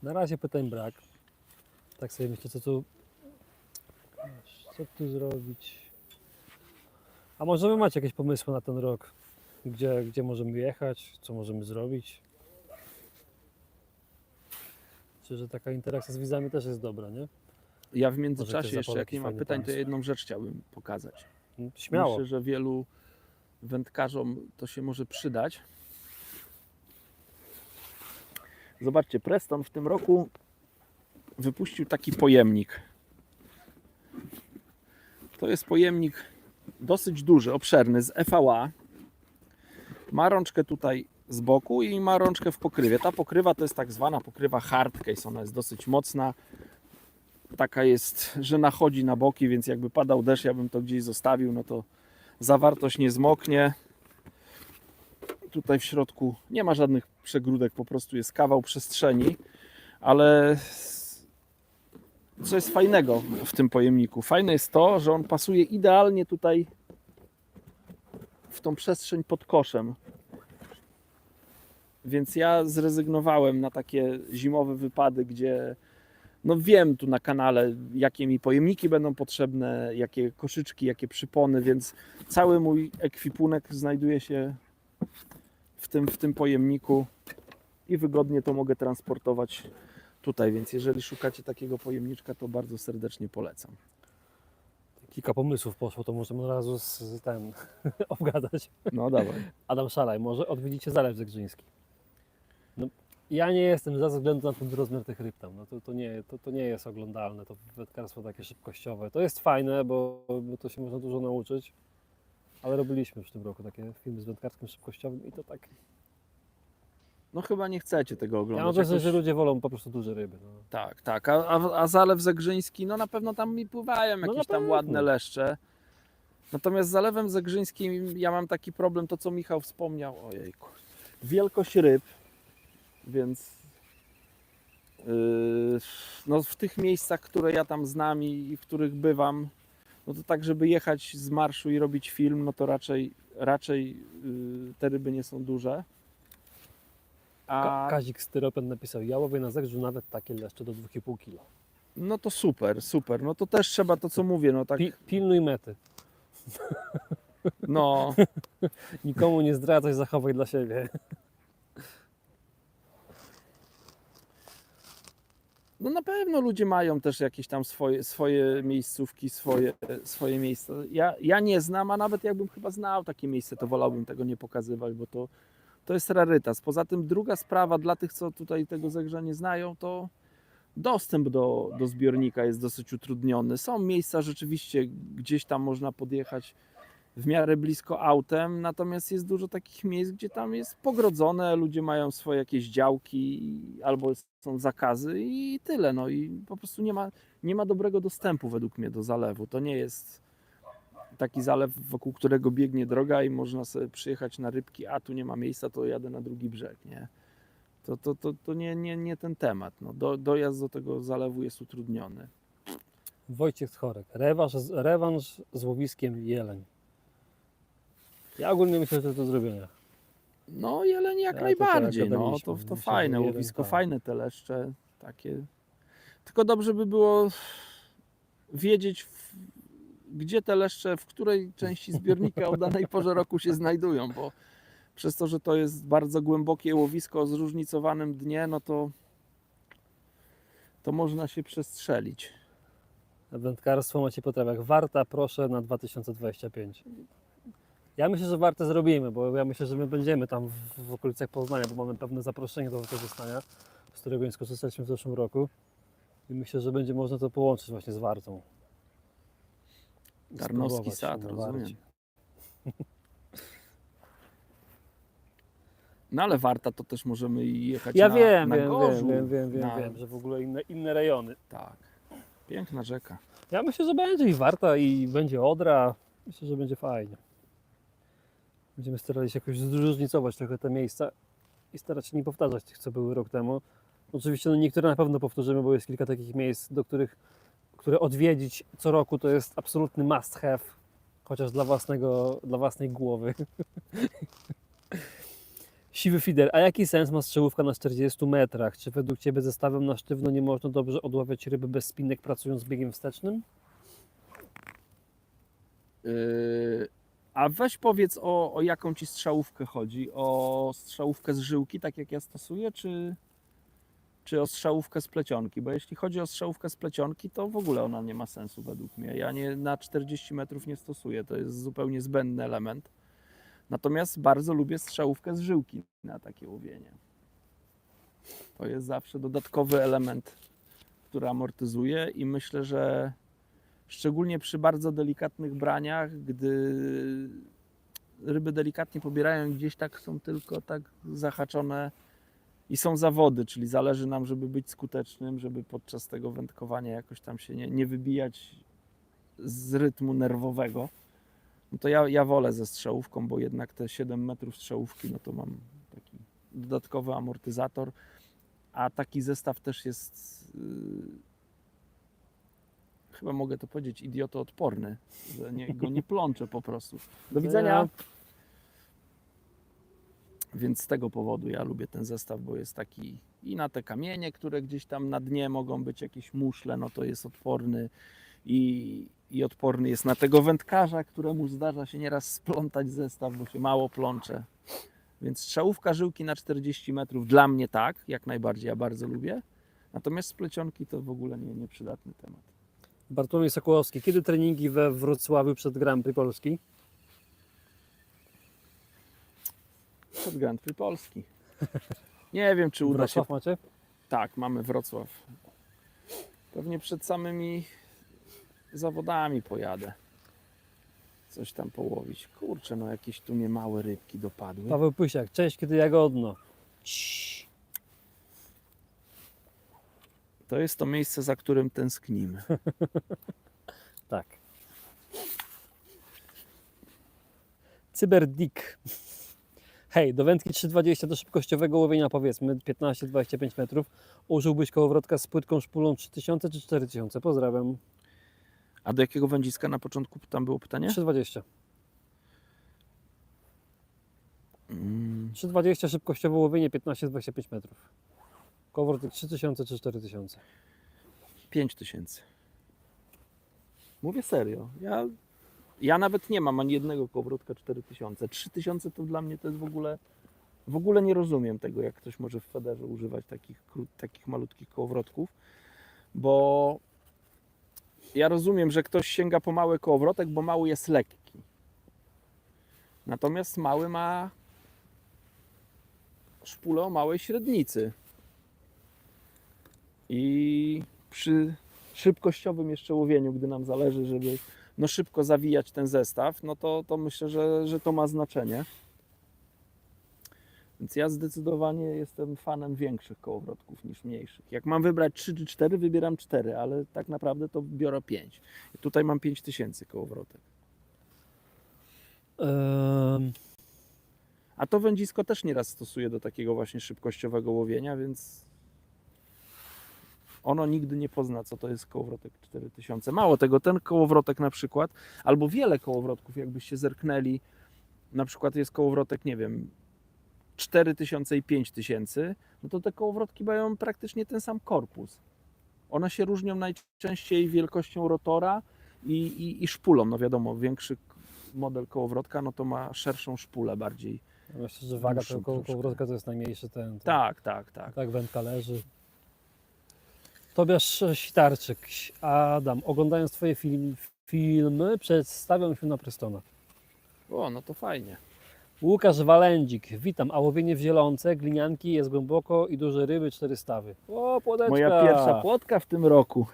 Na razie pytań brak. Tak sobie myślę, co tu zrobić. A może wy macie jakieś pomysły na ten rok? Gdzie możemy jechać? Co możemy zrobić? Czy że taka interakcja z widzami też jest dobra, nie? Ja w Może międzyczasie ktoś jeszcze, zapowie jak nie jakiś ma fajny pytań, to pomysł. ja jedną rzecz chciałbym pokazać. Śmiało. Myślę, że wielu wędkarzom to się może przydać. Zobaczcie, Preston w tym roku wypuścił taki pojemnik. To jest pojemnik dosyć duży, obszerny, z FVA. Ma rączkę tutaj z boku i ma rączkę w pokrywie. Ta pokrywa to jest tak zwana pokrywa hard case. Ona jest dosyć mocna. Taka jest, że nachodzi na boki, więc jakby padał deszcz, ja bym to gdzieś zostawił, no to zawartość nie zmoknie. Tutaj w środku nie ma żadnych przegródek, po prostu jest kawał przestrzeni, ale co jest fajnego w tym pojemniku? Fajne jest to, że on pasuje idealnie tutaj w tą przestrzeń pod koszem. Więc ja zrezygnowałem na takie zimowe wypady, gdzie no wiem tu na kanale, jakie mi pojemniki będą potrzebne, jakie koszyczki, jakie przypony, więc cały mój ekwipunek znajduje się w tym pojemniku i wygodnie to mogę transportować tutaj, więc jeżeli szukacie takiego pojemniczka, to bardzo serdecznie polecam. Kilka pomysłów poszło, to możemy od razu obgadać. No dawaj. Adam Szalaj, może odwiedzicie Zalew Zegrzyński. No, ja nie jestem ze względu na ten rozmiar tych ryb tam. No to nie jest oglądalne, to wędkarstwo takie szybkościowe. To jest fajne, bo to się można dużo nauczyć, ale robiliśmy już w tym roku takie filmy z wędkarskim szybkościowym i to tak... No chyba nie chcecie tego Ja oglądać. mam wrażenie, Jakoś- że ludzie wolą po prostu duże ryby. No. Tak. A Zalew Zegrzyński, no na pewno tam mi pływają na jakieś tam pewno. ładne leszcze. Natomiast z Zalewem Zegrzyńskim ja mam taki problem, to co Michał wspomniał, ojejku, wielkość ryb, więc no w tych miejscach, które ja tam znam i w których bywam, no to tak, żeby jechać z marszu i robić film, no to raczej te ryby nie są duże. Kazik Styropen napisał, ja łowię na Zegrzu nawet takie leszcze do 2,5 kg. No to super. No to też trzeba to, co mówię, no tak. Pilnuj mety. No, Nikomu nie zdradzaj, zachowaj dla siebie. no na pewno ludzie mają też jakieś tam swoje miejscówki, swoje miejsca. Ja nie znam, a nawet jakbym chyba znał takie miejsce, to wolałbym tego nie pokazywać, bo to jest rarytas. Poza tym druga sprawa dla tych, co tutaj tego Zegrza nie znają, to dostęp do zbiornika jest dosyć utrudniony. Są miejsca rzeczywiście, gdzieś tam można podjechać w miarę blisko autem, natomiast jest dużo takich miejsc, gdzie tam jest pogrodzone, ludzie mają swoje jakieś działki albo są zakazy i tyle. No i po prostu nie ma dobrego dostępu według mnie do zalewu. To nie jest taki zalew, wokół którego biegnie droga i można sobie przyjechać na rybki, a tu nie ma miejsca, to jadę na drugi brzeg, nie? To nie ten temat. No, dojazd do tego zalewu jest utrudniony. Wojciech Schorek. Rewanż z łowiskiem jeleń. Ja ogólnie myślę, że to do zrobienia. No jeleń jak Ja najbardziej, tutaj no gadaliśmy. to Myślę, fajne, że jeleń, łowisko tak. fajne, te leszcze takie. Tylko dobrze by było wiedzieć, gdzie te leszcze, w której części zbiornika o danej porze roku się znajdują, bo przez to, że to jest bardzo głębokie łowisko o zróżnicowanym dnie, no to można się przestrzelić. Wędkarstwo macie po trawach. Warta, proszę, na 2025. Ja myślę, że Wartę zrobimy, bo ja myślę, że my będziemy tam w okolicach Poznania, bo mamy pewne zaproszenie do wykorzystania, z którego nie skorzystaliśmy w zeszłym roku. I myślę, że będzie można to połączyć właśnie z Wartą. I Tarnowski spróbować sad, na rozumiem. Warcie. No ale Warta to też możemy jechać Ja na, wiem, na wiem, Gorzów. wiem, że w ogóle inne rejony. Tak, piękna rzeka. Ja myślę, że będzie i Warta, i będzie Odra. Myślę, że będzie fajnie. Będziemy starali się jakoś zróżnicować trochę te miejsca i starać się nie powtarzać tych, co były rok temu. Oczywiście niektóre na pewno powtórzymy, bo jest kilka takich miejsc, które odwiedzić co roku to jest absolutny must have, chociaż dla własnej głowy. Siwy Fider, a jaki sens ma strzałówka na 40 metrach? Czy według Ciebie zestawem na sztywno nie można dobrze odławiać ryby bez spinek, pracując z biegiem wstecznym? A weź powiedz, o jaką ci strzałówkę chodzi? O strzałówkę z żyłki, tak jak ja stosuję, czy o strzałówkę z plecionki? Bo jeśli chodzi o strzałówkę z plecionki, to w ogóle ona nie ma sensu według mnie. Ja na 40 metrów nie stosuję, to jest zupełnie zbędny element. Natomiast bardzo lubię strzałówkę z żyłki na takie łowienie. To jest zawsze dodatkowy element, który amortyzuje i myślę, że szczególnie przy bardzo delikatnych braniach, gdy ryby delikatnie pobierają, gdzieś tak są tylko tak zahaczone i są zawody, czyli zależy nam, żeby być skutecznym, żeby podczas tego wędkowania jakoś tam się nie wybijać z rytmu nerwowego. No to ja wolę ze strzałówką, bo jednak te 7 metrów strzałówki, no to mam taki dodatkowy amortyzator, a taki zestaw też jest chyba mogę to powiedzieć, idiotoodporny, że go nie plączę po prostu. Do widzenia. Więc z tego powodu ja lubię ten zestaw, bo jest taki i na te kamienie, które gdzieś tam na dnie mogą być jakieś muszle, no to jest odporny i odporny jest na tego wędkarza, któremu zdarza się nieraz splątać zestaw, bo się mało plącze. Więc strzałówka żyłki na 40 metrów dla mnie tak, jak najbardziej, ja bardzo lubię. Natomiast z plecionki to w ogóle nieprzydatny temat. Bartłomiej Sokołowski, kiedy treningi we Wrocławiu przed Grand Prix Polski? Przed Grand Prix Polski. Nie wiem, czy uda się. Wrocław macie? Tak, mamy Wrocław. Pewnie przed samymi zawodami pojadę. Coś tam połowić. Kurczę, no jakieś tu niemałe rybki dopadły. Paweł Pysiak, cześć, kiedy jagodno. Ciii. To jest to miejsce, za którym tęsknimy. Tak. Cyberdick. Hej, do wędki 3,20 do szybkościowego łowienia powiedzmy 15-25 metrów. Użyłbyś kołowrotka z płytką szpulą 3000 czy 4000? Pozdrawiam. A do jakiego wędziska na początku tam było pytanie? 3,20. Mm, 3,20 szybkościowe łowienie 15-25 metrów. Kołowrotek 3000 czy 4000? 5000. Mówię serio. Ja Ja nawet nie mam ani jednego kołowrotka 4000. 3000 to dla mnie to jest w ogóle nie rozumiem tego, jak ktoś może w federze używać takich malutkich kołowrotków, bo ja rozumiem, że ktoś sięga po mały kołowrotek, bo mały jest lekki. Natomiast mały ma szpulę o małej średnicy. I przy szybkościowym jeszcze łowieniu, gdy nam zależy, żeby no szybko zawijać ten zestaw, no to myślę, że to ma znaczenie. Więc ja zdecydowanie jestem fanem większych kołowrotków niż mniejszych. Jak mam wybrać 3 czy 4, wybieram 4, ale tak naprawdę to biorę 5. I tutaj mam 5000 kołowrotek. A to wędzisko też nieraz stosuję do takiego właśnie szybkościowego łowienia, więc ono nigdy nie pozna, co to jest kołowrotek 4000. Mało tego, ten kołowrotek na przykład, albo wiele kołowrotków, jakbyście zerknęli, na przykład jest kołowrotek, nie wiem, 4000 i 5000, no to te kołowrotki mają praktycznie ten sam korpus. One się różnią najczęściej wielkością rotora i szpulą. No wiadomo, większy model kołowrotka, no to ma szerszą szpulę bardziej. Myślę, że waga Dłuższą tego troszkę. kołowrotka to jest najmniejszy ten. Tak. Tak wędka leży. Tobiasz Sitarczyk. Adam, oglądając Twoje filmy, przedstawiam się na Prestona. O, no to fajnie. Łukasz Walędzik. Witam. A łowienie w zielonce, glinianki, jest głęboko i duże ryby, 4 stawy. O, płoteczka! Moja pierwsza płotka w tym roku.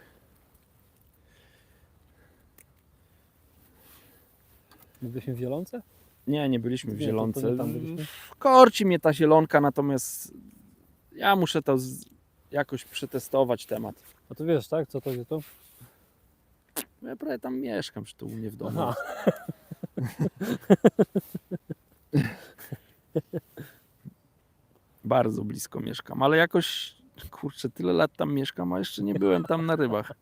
Byliśmy w zielonce? Nie byliśmy w Nie, to zielonce. nie tam byliśmy. Korci mnie ta zielonka, natomiast ja muszę to jakoś przetestować temat. A to wiesz, tak? Co to jest to? Ja prawie tam mieszkam, czy to u mnie w domu. Aha. Bardzo blisko mieszkam, ale jakoś, kurczę, tyle lat tam mieszkam, a jeszcze nie byłem tam na rybach.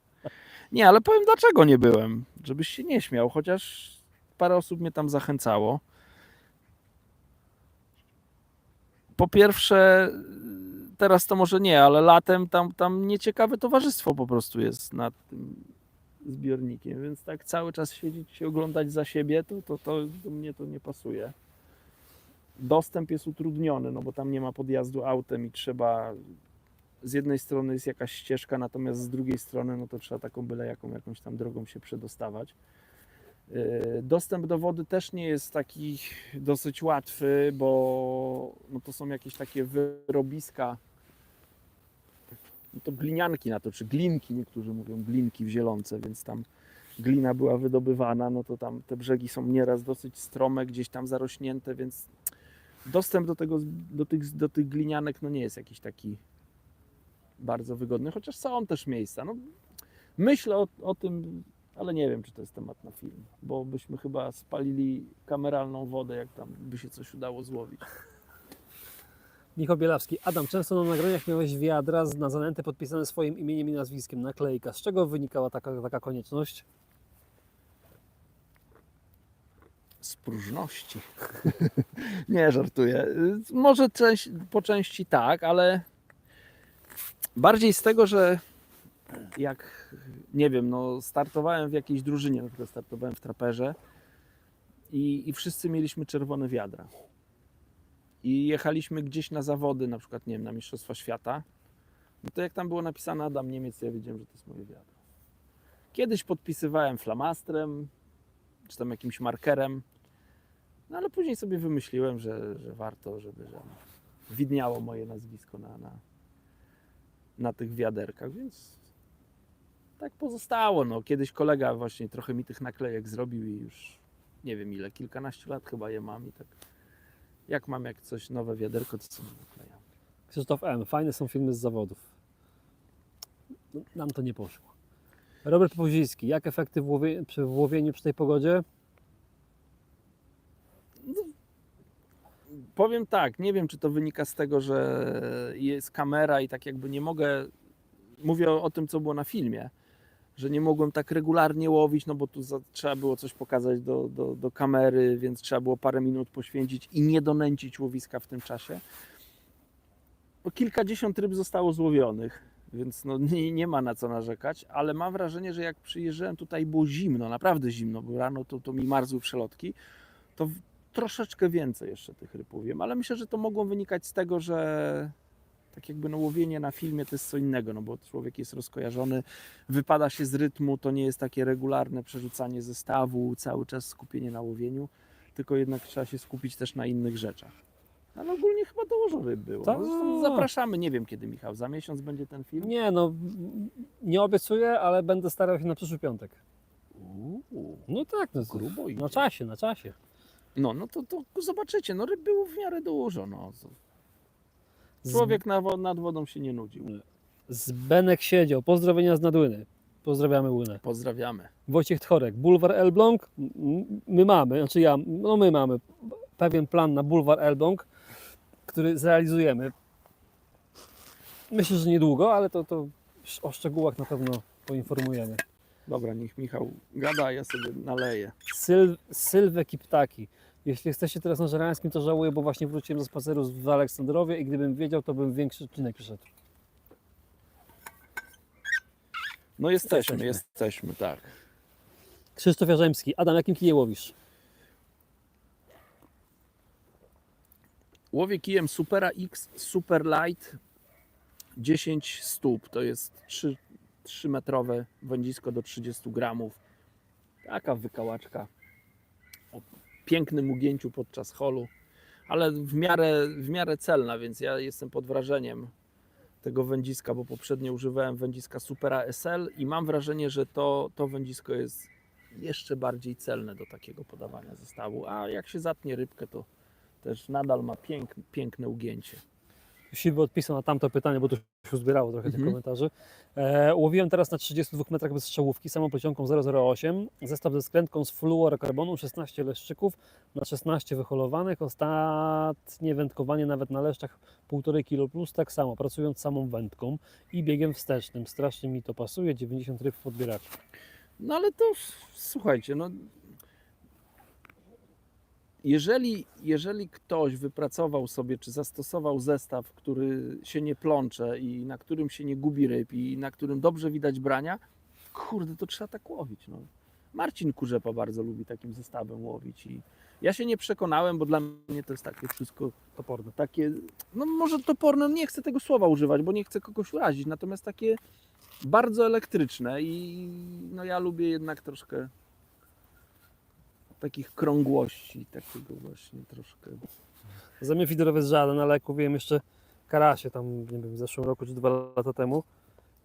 Nie, ale powiem dlaczego nie byłem, żebyś się nie śmiał, chociaż parę osób mnie tam zachęcało. Po pierwsze, teraz to może nie, ale latem tam nieciekawe towarzystwo po prostu jest nad tym zbiornikiem, więc tak cały czas siedzieć się oglądać za siebie, to do mnie to nie pasuje. Dostęp jest utrudniony, no bo tam nie ma podjazdu autem i trzeba, z jednej strony jest jakaś ścieżka, natomiast z drugiej strony no to trzeba taką byle jakąś tam drogą się przedostawać. Dostęp do wody też nie jest taki dosyć łatwy, bo no to są jakieś takie wyrobiska, no to glinianki na to, czy glinki, niektórzy mówią glinki w zielonce, więc tam glina była wydobywana, no to tam te brzegi są nieraz dosyć strome, gdzieś tam zarośnięte, więc dostęp do tych glinianek no nie jest jakiś taki bardzo wygodny, chociaż są też miejsca. No, myślę o tym, ale nie wiem, czy to jest temat na film, bo byśmy chyba spalili kameralną wodę, jak tam by się coś udało złowić. Michał Bielawski. Adam, często na nagraniach miałeś wiadra na zanętę podpisane swoim imieniem i nazwiskiem, naklejka. Z czego wynikała taka konieczność? Z próżności. Nie, żartuję. Może po części tak, ale bardziej z tego, że jak, nie wiem, no startowałem w jakiejś drużynie, na przykład startowałem w traperze i wszyscy mieliśmy czerwone wiadra. I jechaliśmy gdzieś na zawody, na przykład, nie wiem, na Mistrzostwa Świata, no to jak tam było napisane Adam Niemiec, ja wiedziałem, że to jest moje wiadro. Kiedyś podpisywałem flamastrem, czy tam jakimś markerem, no ale później sobie wymyśliłem, że warto, żeby widniało moje nazwisko na tych wiaderkach, więc tak pozostało. No, kiedyś kolega właśnie trochę mi tych naklejek zrobił i już nie wiem ile, kilkanaście lat chyba je mam i tak jak mam coś nowe wiaderko, to sobie naklejam. Krzysztof M. Fajne są filmy z zawodów. No, nam to nie poszło. Robert Poziński. Jak efekty przy łowieniu przy tej pogodzie? Powiem tak, nie wiem, czy to wynika z tego, że jest kamera i tak jakby nie mogę, mówię o tym, co było na filmie, że nie mogłem tak regularnie łowić, no bo tu trzeba było coś pokazać do kamery, więc trzeba było parę minut poświęcić i nie donęcić łowiska w tym czasie. Bo kilkadziesiąt ryb zostało złowionych, więc no nie ma na co narzekać, ale mam wrażenie, że jak przyjeżdżałem tutaj było zimno, naprawdę zimno, bo rano to mi marzły przelotki, to troszeczkę więcej jeszcze tych ryb łowiłem, ale myślę, że to mogło wynikać z tego, że tak jakby no łowienie na filmie to jest co innego, no bo człowiek jest rozkojarzony, wypada się z rytmu, to nie jest takie regularne przerzucanie zestawu, cały czas skupienie na łowieniu, tylko jednak trzeba się skupić też na innych rzeczach. Ale ogólnie chyba dużo ryb było. Tak. No, zresztą zapraszamy, nie wiem kiedy, Michał, za miesiąc będzie ten film? Nie no, nie obiecuję, ale będę starał się na przyszły piątek. No tak, no, Grubo idzie. na czasie, na czasie. No to zobaczycie, no ryb było w miarę dużo. No. Z, Człowiek nad wodą się nie nudził. z Benek siedział, pozdrowienia z Nadłyny. Pozdrawiamy Łynę. Pozdrawiamy. Wojciech Tchorek, Bulwar Elbląg. My mamy, znaczy my mamy pewien plan na Bulwar Elbląg, który zrealizujemy. Myślę, że niedługo, ale to o szczegółach na pewno poinformujemy. Dobra, niech Michał gada, a ja sobie naleję. Sylwek i ptaki. Jeśli jesteście teraz na Żerańskim, to żałuję, bo właśnie wróciłem ze spaceru w Aleksandrowie i gdybym wiedział, to bym większy odcinek przyszedł. No jesteśmy, tak. Krzysztof Jarzemski. Adam, jakim kije łowisz? Łowię kijem Supera X Super Light 10 stóp. To jest 3-metrowe wędzisko do 30 gramów. Taka wykałaczka o pięknym ugięciu podczas holu, ale w miarę celna, więc ja jestem pod wrażeniem tego wędziska, bo poprzednio używałem wędziska Supera SL i mam wrażenie, że to wędzisko jest jeszcze bardziej celne do takiego podawania zestawu, a jak się zatnie rybkę, to też nadal ma piękne ugięcie. Siwy odpisał na tamto pytanie, bo tu się uzbierało trochę tych komentarzy. Łowiłem teraz na 32 metrach bez strzałówki, samą plecionką 008, zestaw ze skrętką z fluorokarbonu, 16 leszczyków na 16 wyholowanych, ostatnie wędkowanie nawet na leszczach 1,5 kg plus, tak samo, pracując samą wędką i biegiem wstecznym. Strasznie mi to pasuje, 90 ryb w podbieraczu. No ale to słuchajcie, no jeżeli ktoś wypracował sobie, czy zastosował zestaw, który się nie plącze i na którym się nie gubi ryb i na którym dobrze widać brania, kurde, to trzeba tak łowić. No. Marcin Kurzepa bardzo lubi takim zestawem łowić i ja się nie przekonałem, bo dla mnie to jest takie wszystko Toporne. takie, no może toporne, nie chcę tego słowa używać, bo nie chcę kogoś urazić, natomiast takie bardzo elektryczne i no ja lubię jednak troszkę takich krągłości, takiego właśnie troszkę. Za mnie fiderowiec żaden, ale jak łowiłem jeszcze karasie tam, nie wiem, w zeszłym roku czy 2 lata temu,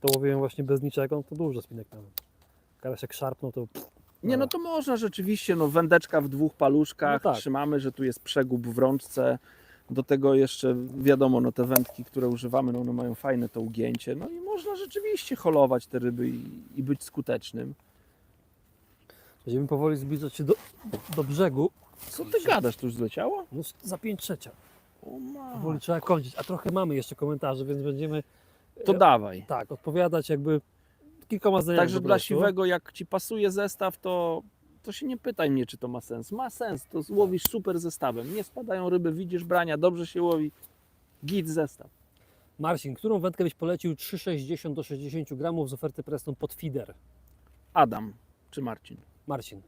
to łowiłem właśnie bez niczego, to dużo spinek miałem. Karasiak szarpnął, to Nie, no to można rzeczywiście, no wędeczka w 2 paluszkach, No tak. trzymamy, że tu jest przegub w rączce, do tego jeszcze wiadomo, no te wędki, które używamy, no one mają fajne to ugięcie, no i można rzeczywiście holować te ryby i być skutecznym. będziemy powoli zbliżać się do brzegu. Co ty gadasz, to już zleciało? No za 5/3. O ma. Powoli trzeba kończyć, a trochę mamy jeszcze komentarzy, więc będziemy To dawaj. tak, odpowiadać jakby kilkoma zdaniami. Także po dla prostu. siwego, jak ci pasuje zestaw, to się nie pytaj mnie, czy to ma sens. Ma sens, to łowisz super zestawem. Nie spadają ryby, widzisz brania, dobrze się łowi. Git zestaw. Marcin, którą wędkę byś polecił 3,60 do 60 gramów z oferty Preston pod feeder? Adam czy Marcin? Marcin.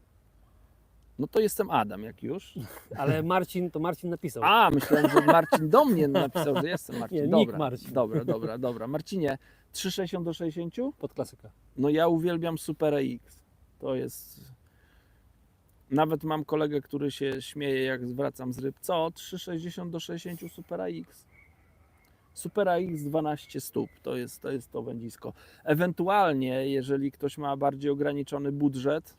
No to jestem Adam, jak już. Ale Marcin, to Marcin napisał. A, myślałem, że Marcin do mnie napisał, że jestem Marcin. Nie, dobra, Nick Marcin. Dobra. Marcinie, 3,60 do 60? Pod klasyka. No ja uwielbiam Super X. To jest... Nawet mam kolegę, który się śmieje, jak zwracam z ryb. Co? 3,60 do 60 Super X. Super X 12 stóp. To jest to wędzisko. Ewentualnie, jeżeli ktoś ma bardziej ograniczony budżet,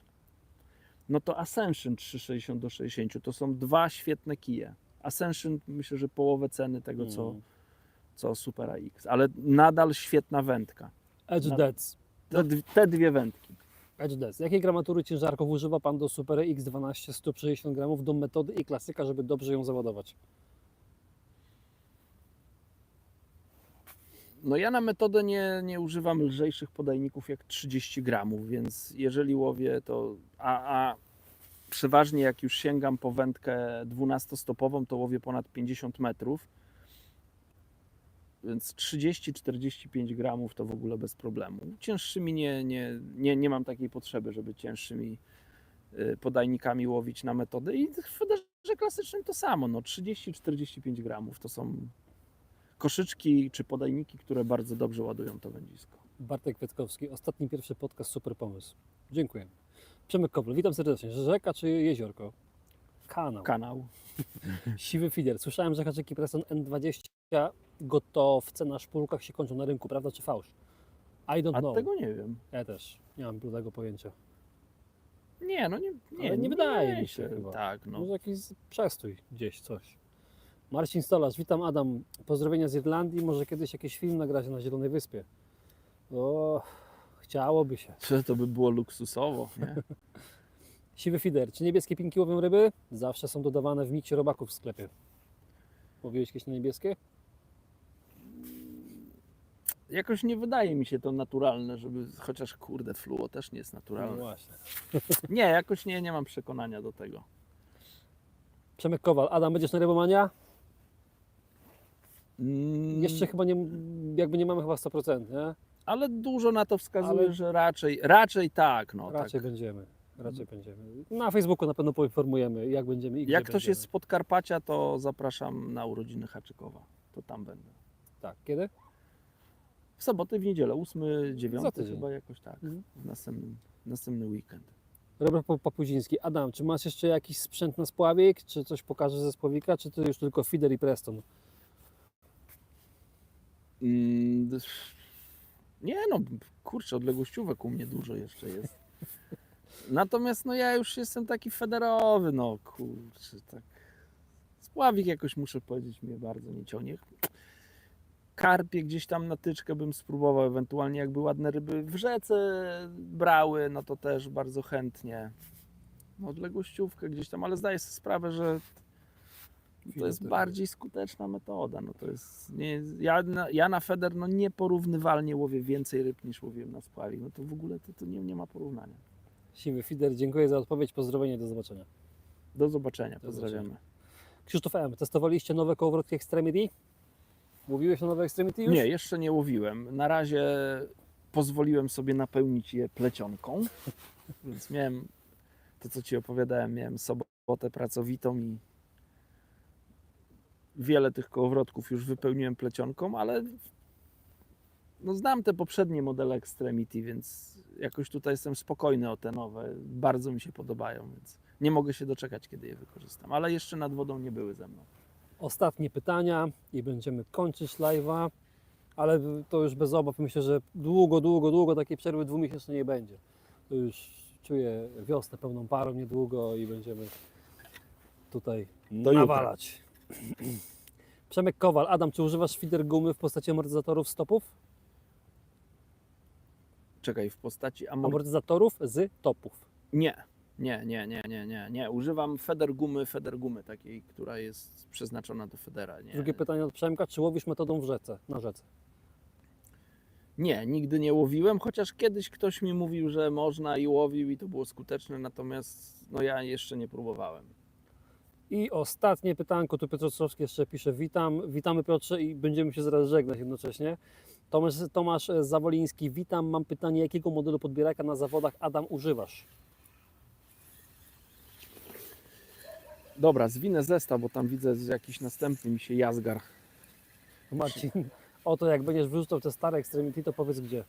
no to Ascension 3,60 do 60. To są 2 świetne kije. Ascension myślę, że połowę ceny tego, co Super X. Ale nadal świetna wędka. Edge Deads. Te 2 wędki. Edge Deads. Jakiej gramatury ciężarków używa Pan do Super X12 160 gramów do metody i klasyka, żeby dobrze ją załadować? No ja na metodę nie używam lżejszych podajników jak 30 gramów, więc jeżeli łowię to... A przeważnie jak już sięgam po wędkę 12-stopową, to łowię ponad 50 metrów. Więc 30-45 gramów to w ogóle bez problemu. Cięższymi nie mam takiej potrzeby, żeby cięższymi podajnikami łowić na metodę. I w federze klasycznym to samo. No, 30-45 gramów to są koszyczki czy podajniki, które bardzo dobrze ładują to wędzisko. Bartek Kwiatkowski, ostatni pierwszy podcast, super pomysł. Dziękuję. Przemek Kowal, witam serdecznie. Rzeka czy jeziorko? Kanał. Siwy Fider. Słyszałem, że haczyki Preston N20 gotowce na szpulkach się kończą na rynku, prawda czy fałsz? I don't A know. tego nie wiem. Ja też nie mam bladego pojęcia. Nie, no Ale nie wydaje mi się się. chyba. Tak, no. Może jakiś przestój gdzieś, coś. Marcin Stolarz, witam Adam. Pozdrowienia z Irlandii. Może kiedyś jakiś film nagracie na Zielonej Wyspie. O, chciałoby się. To by było luksusowo, nie? Siwy Fider, czy niebieskie pinki łowią ryby? Zawsze są dodawane w miksie robaków w sklepie. Łowiłeś jakieś na niebieskie? Jakoś nie wydaje mi się to naturalne, żeby, chociaż kurde, fluo też nie jest No naturalne. właśnie. Nie, jakoś nie mam przekonania do tego. Przemek Kowal, Adam, będziesz na rybomania? Jeszcze Mm, chyba nie, jakby nie mamy chyba 100%, nie? ale dużo na to wskazuje, Ale- że raczej tak. No, Raczej tak. będziemy. Raczej będziemy. Na Facebooku na pewno poinformujemy, jak będziemy i gdzie Jak ktoś będziemy. jest z Podkarpacia, to zapraszam na urodziny Haczykowa. To tam będę. Tak, kiedy? W sobotę, w niedzielę, 8, Za 9 tydzień. chyba jakoś tak. Mhm. Następny weekend. Robert Papuziński. Adam, czy masz jeszcze jakiś sprzęt na spławik? Czy coś pokażesz ze spławika? Czy to już tylko feeder i Preston? Nie no, kurczę, odległościówek u mnie dużo jeszcze jest. Natomiast no ja już jestem taki federowy, no kurczę, tak. Spławik jakoś, muszę powiedzieć, mnie bardzo nie ciągnie. Karpie gdzieś tam na tyczkę bym spróbował, ewentualnie jakby ładne ryby w rzece brały, no to też bardzo chętnie. No, odległościówkę gdzieś tam, ale zdaję sobie sprawę, że to jest bardziej skuteczna metoda. No to jest, nie, ja na feder no nieporównywalnie łowię więcej ryb niż łowiłem na spławik. No to w ogóle to nie ma porównania. Siwy Fider, dziękuję za odpowiedź. Pozdrowienia, do zobaczenia. Do zobaczenia, Do pozdrawiamy. Krzysztof M., testowaliście nowe kołowrotki Extremity? Mówiłeś o nowe Extremity już? Nie, jeszcze nie łowiłem. Na razie pozwoliłem sobie napełnić je plecionką, więc miałem to, co Ci opowiadałem, miałem sobotę pracowitą i wiele tych kołowrotków już wypełniłem plecionką, ale no znam te poprzednie modele Extremity, więc jakoś tutaj jestem spokojny o te nowe. Bardzo mi się podobają, więc nie mogę się doczekać, kiedy je wykorzystam. Ale jeszcze nad wodą nie były ze mną. Ostatnie pytania i będziemy kończyć live'a, ale to już bez obaw. Myślę, że długo takiej przerwy dwumiesięcznej nie będzie. To już czuję wiosnę pełną parą niedługo i będziemy tutaj Do nawalać. Przemek Kowal, Adam, czy używasz feeder gumy w postaci amortyzatorów stopów? Czekaj, w postaci Amortyzatorów z topów. Nie. Używam feder gumy takiej, która jest przeznaczona do federa. Nie. Drugie pytanie od Przemka, czy łowisz metodą na rzece? Nie, nigdy nie łowiłem, chociaż kiedyś ktoś mi mówił, że można i łowił i to było skuteczne, natomiast no ja jeszcze nie próbowałem. I ostatnie pytanko, tu Piotr Ostrowski jeszcze pisze, witamy Piotrze i będziemy się zaraz żegnać jednocześnie. Tomasz Zawoliński, witam, mam pytanie, jakiego modelu podbieraka na zawodach Adam używasz? Dobra, zwinę zestaw, bo tam widzę, że jakiś następny mi się jazgar. Marcin, oto jak będziesz wyrzucał te stare Extremity, to powiedz gdzie.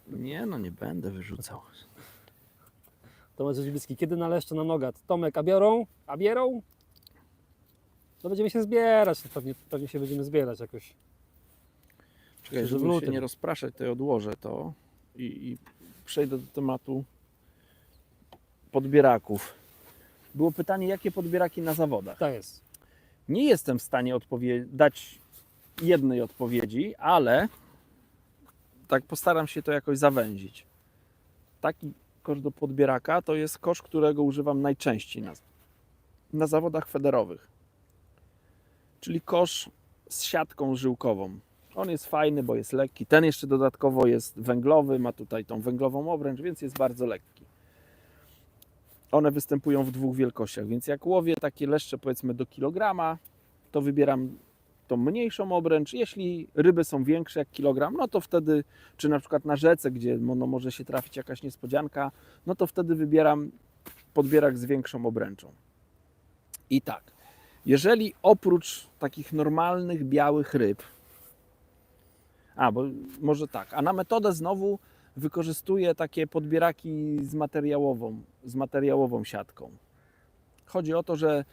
Nie, no nie będę wyrzucał. Tomasz Rzeźbicki, kiedy naleszcze na nogat? Tomek, a biorą? A bierą? No będziemy się zbierać, pewnie się będziemy zbierać jakoś. Czekaj, w żeby się lutym. nie rozpraszać, to ja odłożę to i przejdę do tematu podbieraków. Było pytanie, jakie podbieraki na zawodach. Tak jest. Nie jestem w stanie dać jednej odpowiedzi, ale tak postaram się to jakoś zawęzić. Taki kosz do podbieraka to jest kosz, którego używam najczęściej na zawodach federowych. Czyli kosz z siatką żyłkową. On jest fajny, bo jest lekki. Ten jeszcze dodatkowo jest węglowy, ma tutaj tą węglową obręcz, więc jest bardzo lekki. One występują w dwóch wielkościach, więc jak łowię takie leszcze powiedzmy do kilograma, to wybieram tą mniejszą obręcz. Jeśli ryby są większe jak kilogram, no to wtedy, czy na przykład na rzece, gdzie no, może się trafić jakaś niespodzianka, no to wtedy wybieram podbierak z większą obręczą. I tak, jeżeli oprócz takich normalnych białych ryb, bo może tak, a na metodę znowu wykorzystuję takie podbieraki z materiałową siatką. Chodzi o to, że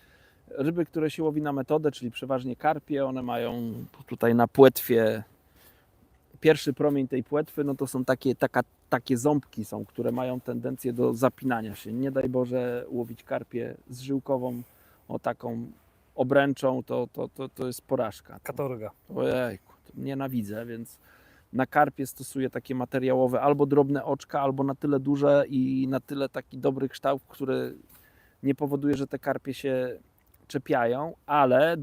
ryby, które się łowi na metodę, czyli przeważnie karpie, one mają tutaj na płetwie, pierwszy promień tej płetwy, no to są takie ząbki są, które mają tendencję do zapinania się. Nie daj Boże łowić karpie z żyłkową, o taką obręczą, to jest porażka. Katorga. Ojejku, to nienawidzę, więc na karpie stosuję takie materiałowe albo drobne oczka, albo na tyle duże i na tyle taki dobry kształt, który nie powoduje, że te karpie się czepiają, ale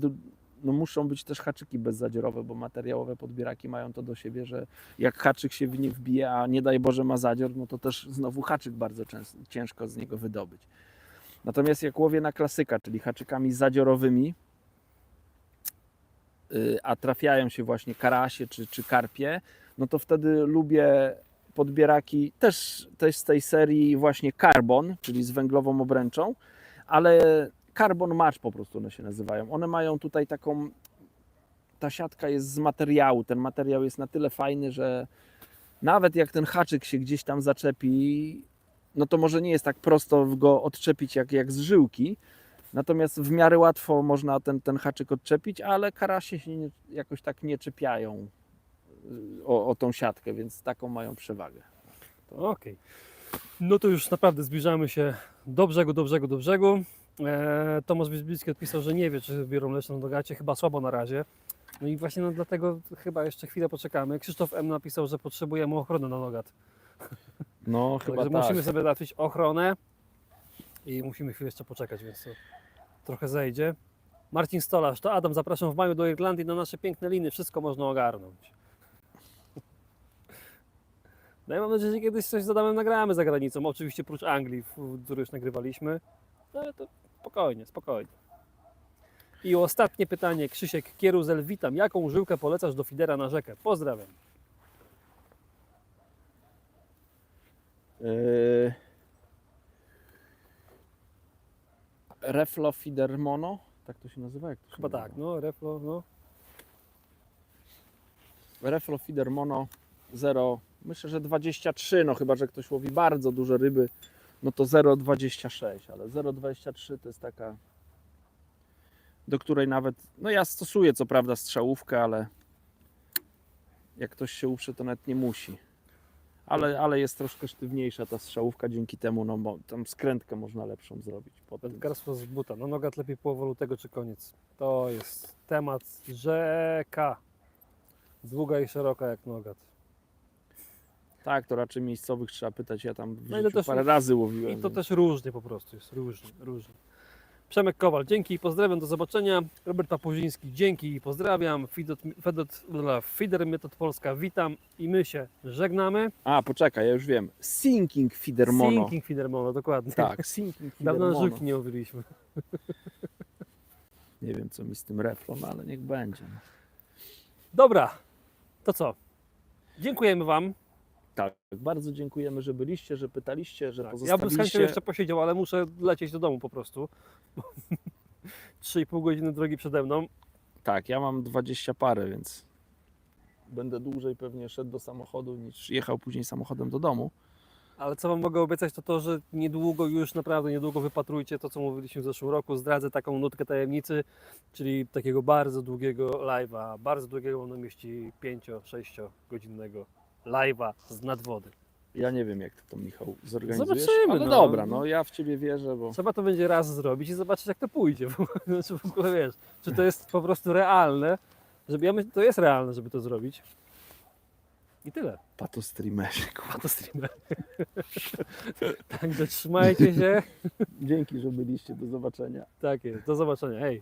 no muszą być też haczyki bezzadziorowe, bo materiałowe podbieraki mają to do siebie, że jak haczyk się w nie wbije, a nie daj Boże ma zadzior, no to też znowu haczyk bardzo ciężko z niego wydobyć. Natomiast jak łowię na klasyka, czyli haczykami zadziorowymi, a trafiają się właśnie karasie czy karpie, no to wtedy lubię podbieraki też z tej serii właśnie Carbon, czyli z węglową obręczą, ale Carbon Match po prostu one się nazywają. One mają tutaj ta siatka jest z materiału, ten materiał jest na tyle fajny, że nawet jak ten haczyk się gdzieś tam zaczepi, no to może nie jest tak prosto go odczepić jak z żyłki, natomiast w miarę łatwo można ten haczyk odczepić, ale karasie się jakoś tak nie czepiają o tą siatkę, więc taką mają przewagę. Okej. No to już naprawdę zbliżamy się do brzegu. Tomasz Wierzbicki odpisał, że nie wie, czy biorą leszczą do gacie, chyba słabo na razie. No i właśnie dlatego chyba jeszcze chwilę poczekamy. Krzysztof M. napisał, że potrzebujemy ochrony na nogat. No chyba Także tak. musimy sobie załatwić ochronę i musimy chwilę jeszcze poczekać, więc to trochę zejdzie. Marcin Stolarz, to Adam, zapraszam w maju do Irlandii na nasze piękne liny, wszystko można ogarnąć. No ja mam nadzieję, że kiedyś coś z Adamem nagramy za granicą, oczywiście prócz Anglii, w której już nagrywaliśmy, no ale to spokojnie. I ostatnie pytanie, Krzysiek Kieruzel, witam, jaką żyłkę polecasz do fidera na rzekę? Pozdrawiam. Reflo Feeder Mono, tak to się nazywa? Jak to się Chyba nazywa? tak, no, reflo, no. Reflo Feeder Mono 0, myślę, że 23, no chyba, że ktoś łowi bardzo duże ryby, no to 0,26, ale 0,23 to jest taka, do której nawet, no ja stosuję co prawda strzałówkę, ale jak ktoś się uprze, to nawet nie musi. Ale jest troszkę sztywniejsza ta strzałówka, dzięki temu no, bo tam skrętkę można lepszą zrobić. Wędkarstwo z buta, no nogat lepiej połowa lutego czy koniec. To jest temat rzeka. Długa i szeroka jak nogat. Tak, to raczej miejscowych trzeba pytać, ja tam w No i to życiu też- parę razy łowiłem. I to więc- też różnie po prostu jest, różnie. Przemek Kowal, dzięki i pozdrawiam, do zobaczenia. Robert Papuziński, dzięki i pozdrawiam. Feeder Method Polska, witam i my się żegnamy. A, poczekaj, ja już wiem. Sinking Feeder Mono. Sinking Feeder Mono, dokładnie. Tak, Sinking Feeder Dawno na Mono. żyłki nie łowiliśmy. Nie wiem, co mi z tym reflą, ale niech będzie. Dobra, to co? Dziękujemy Wam. Tak, bardzo dziękujemy, że byliście, że pytaliście, że Tak, ja bym z pozostawiliście. chęcią jeszcze posiedział, ale muszę lecieć do domu po prostu. 3,5 godziny drogi przede mną. Tak, ja mam 20 parę, więc będę dłużej pewnie szedł do samochodu niż jechał później samochodem do domu. Ale co Wam mogę obiecać, to że niedługo, już naprawdę niedługo wypatrujcie to, co mówiliśmy w zeszłym roku. Zdradzę taką nutkę tajemnicy, czyli takiego bardzo długiego live'a. Bardzo długiego, on mieści 5-6 godzinnego live'a z nadwody. Ja nie wiem, jak ty to, Michał, zorganizujesz. Zobaczymy, Ale no. dobra, no ja w ciebie wierzę, bo Trzeba to będzie raz zrobić i zobaczyć, jak to pójdzie. Znaczy w ogóle wiesz, czy to jest po prostu realne, żeby to jest realne, żeby to zrobić. I tyle. patostreamerzy. A to streamer. Także trzymajcie się. Dzięki, że byliście. Do zobaczenia. Tak jest. Do zobaczenia. Hej.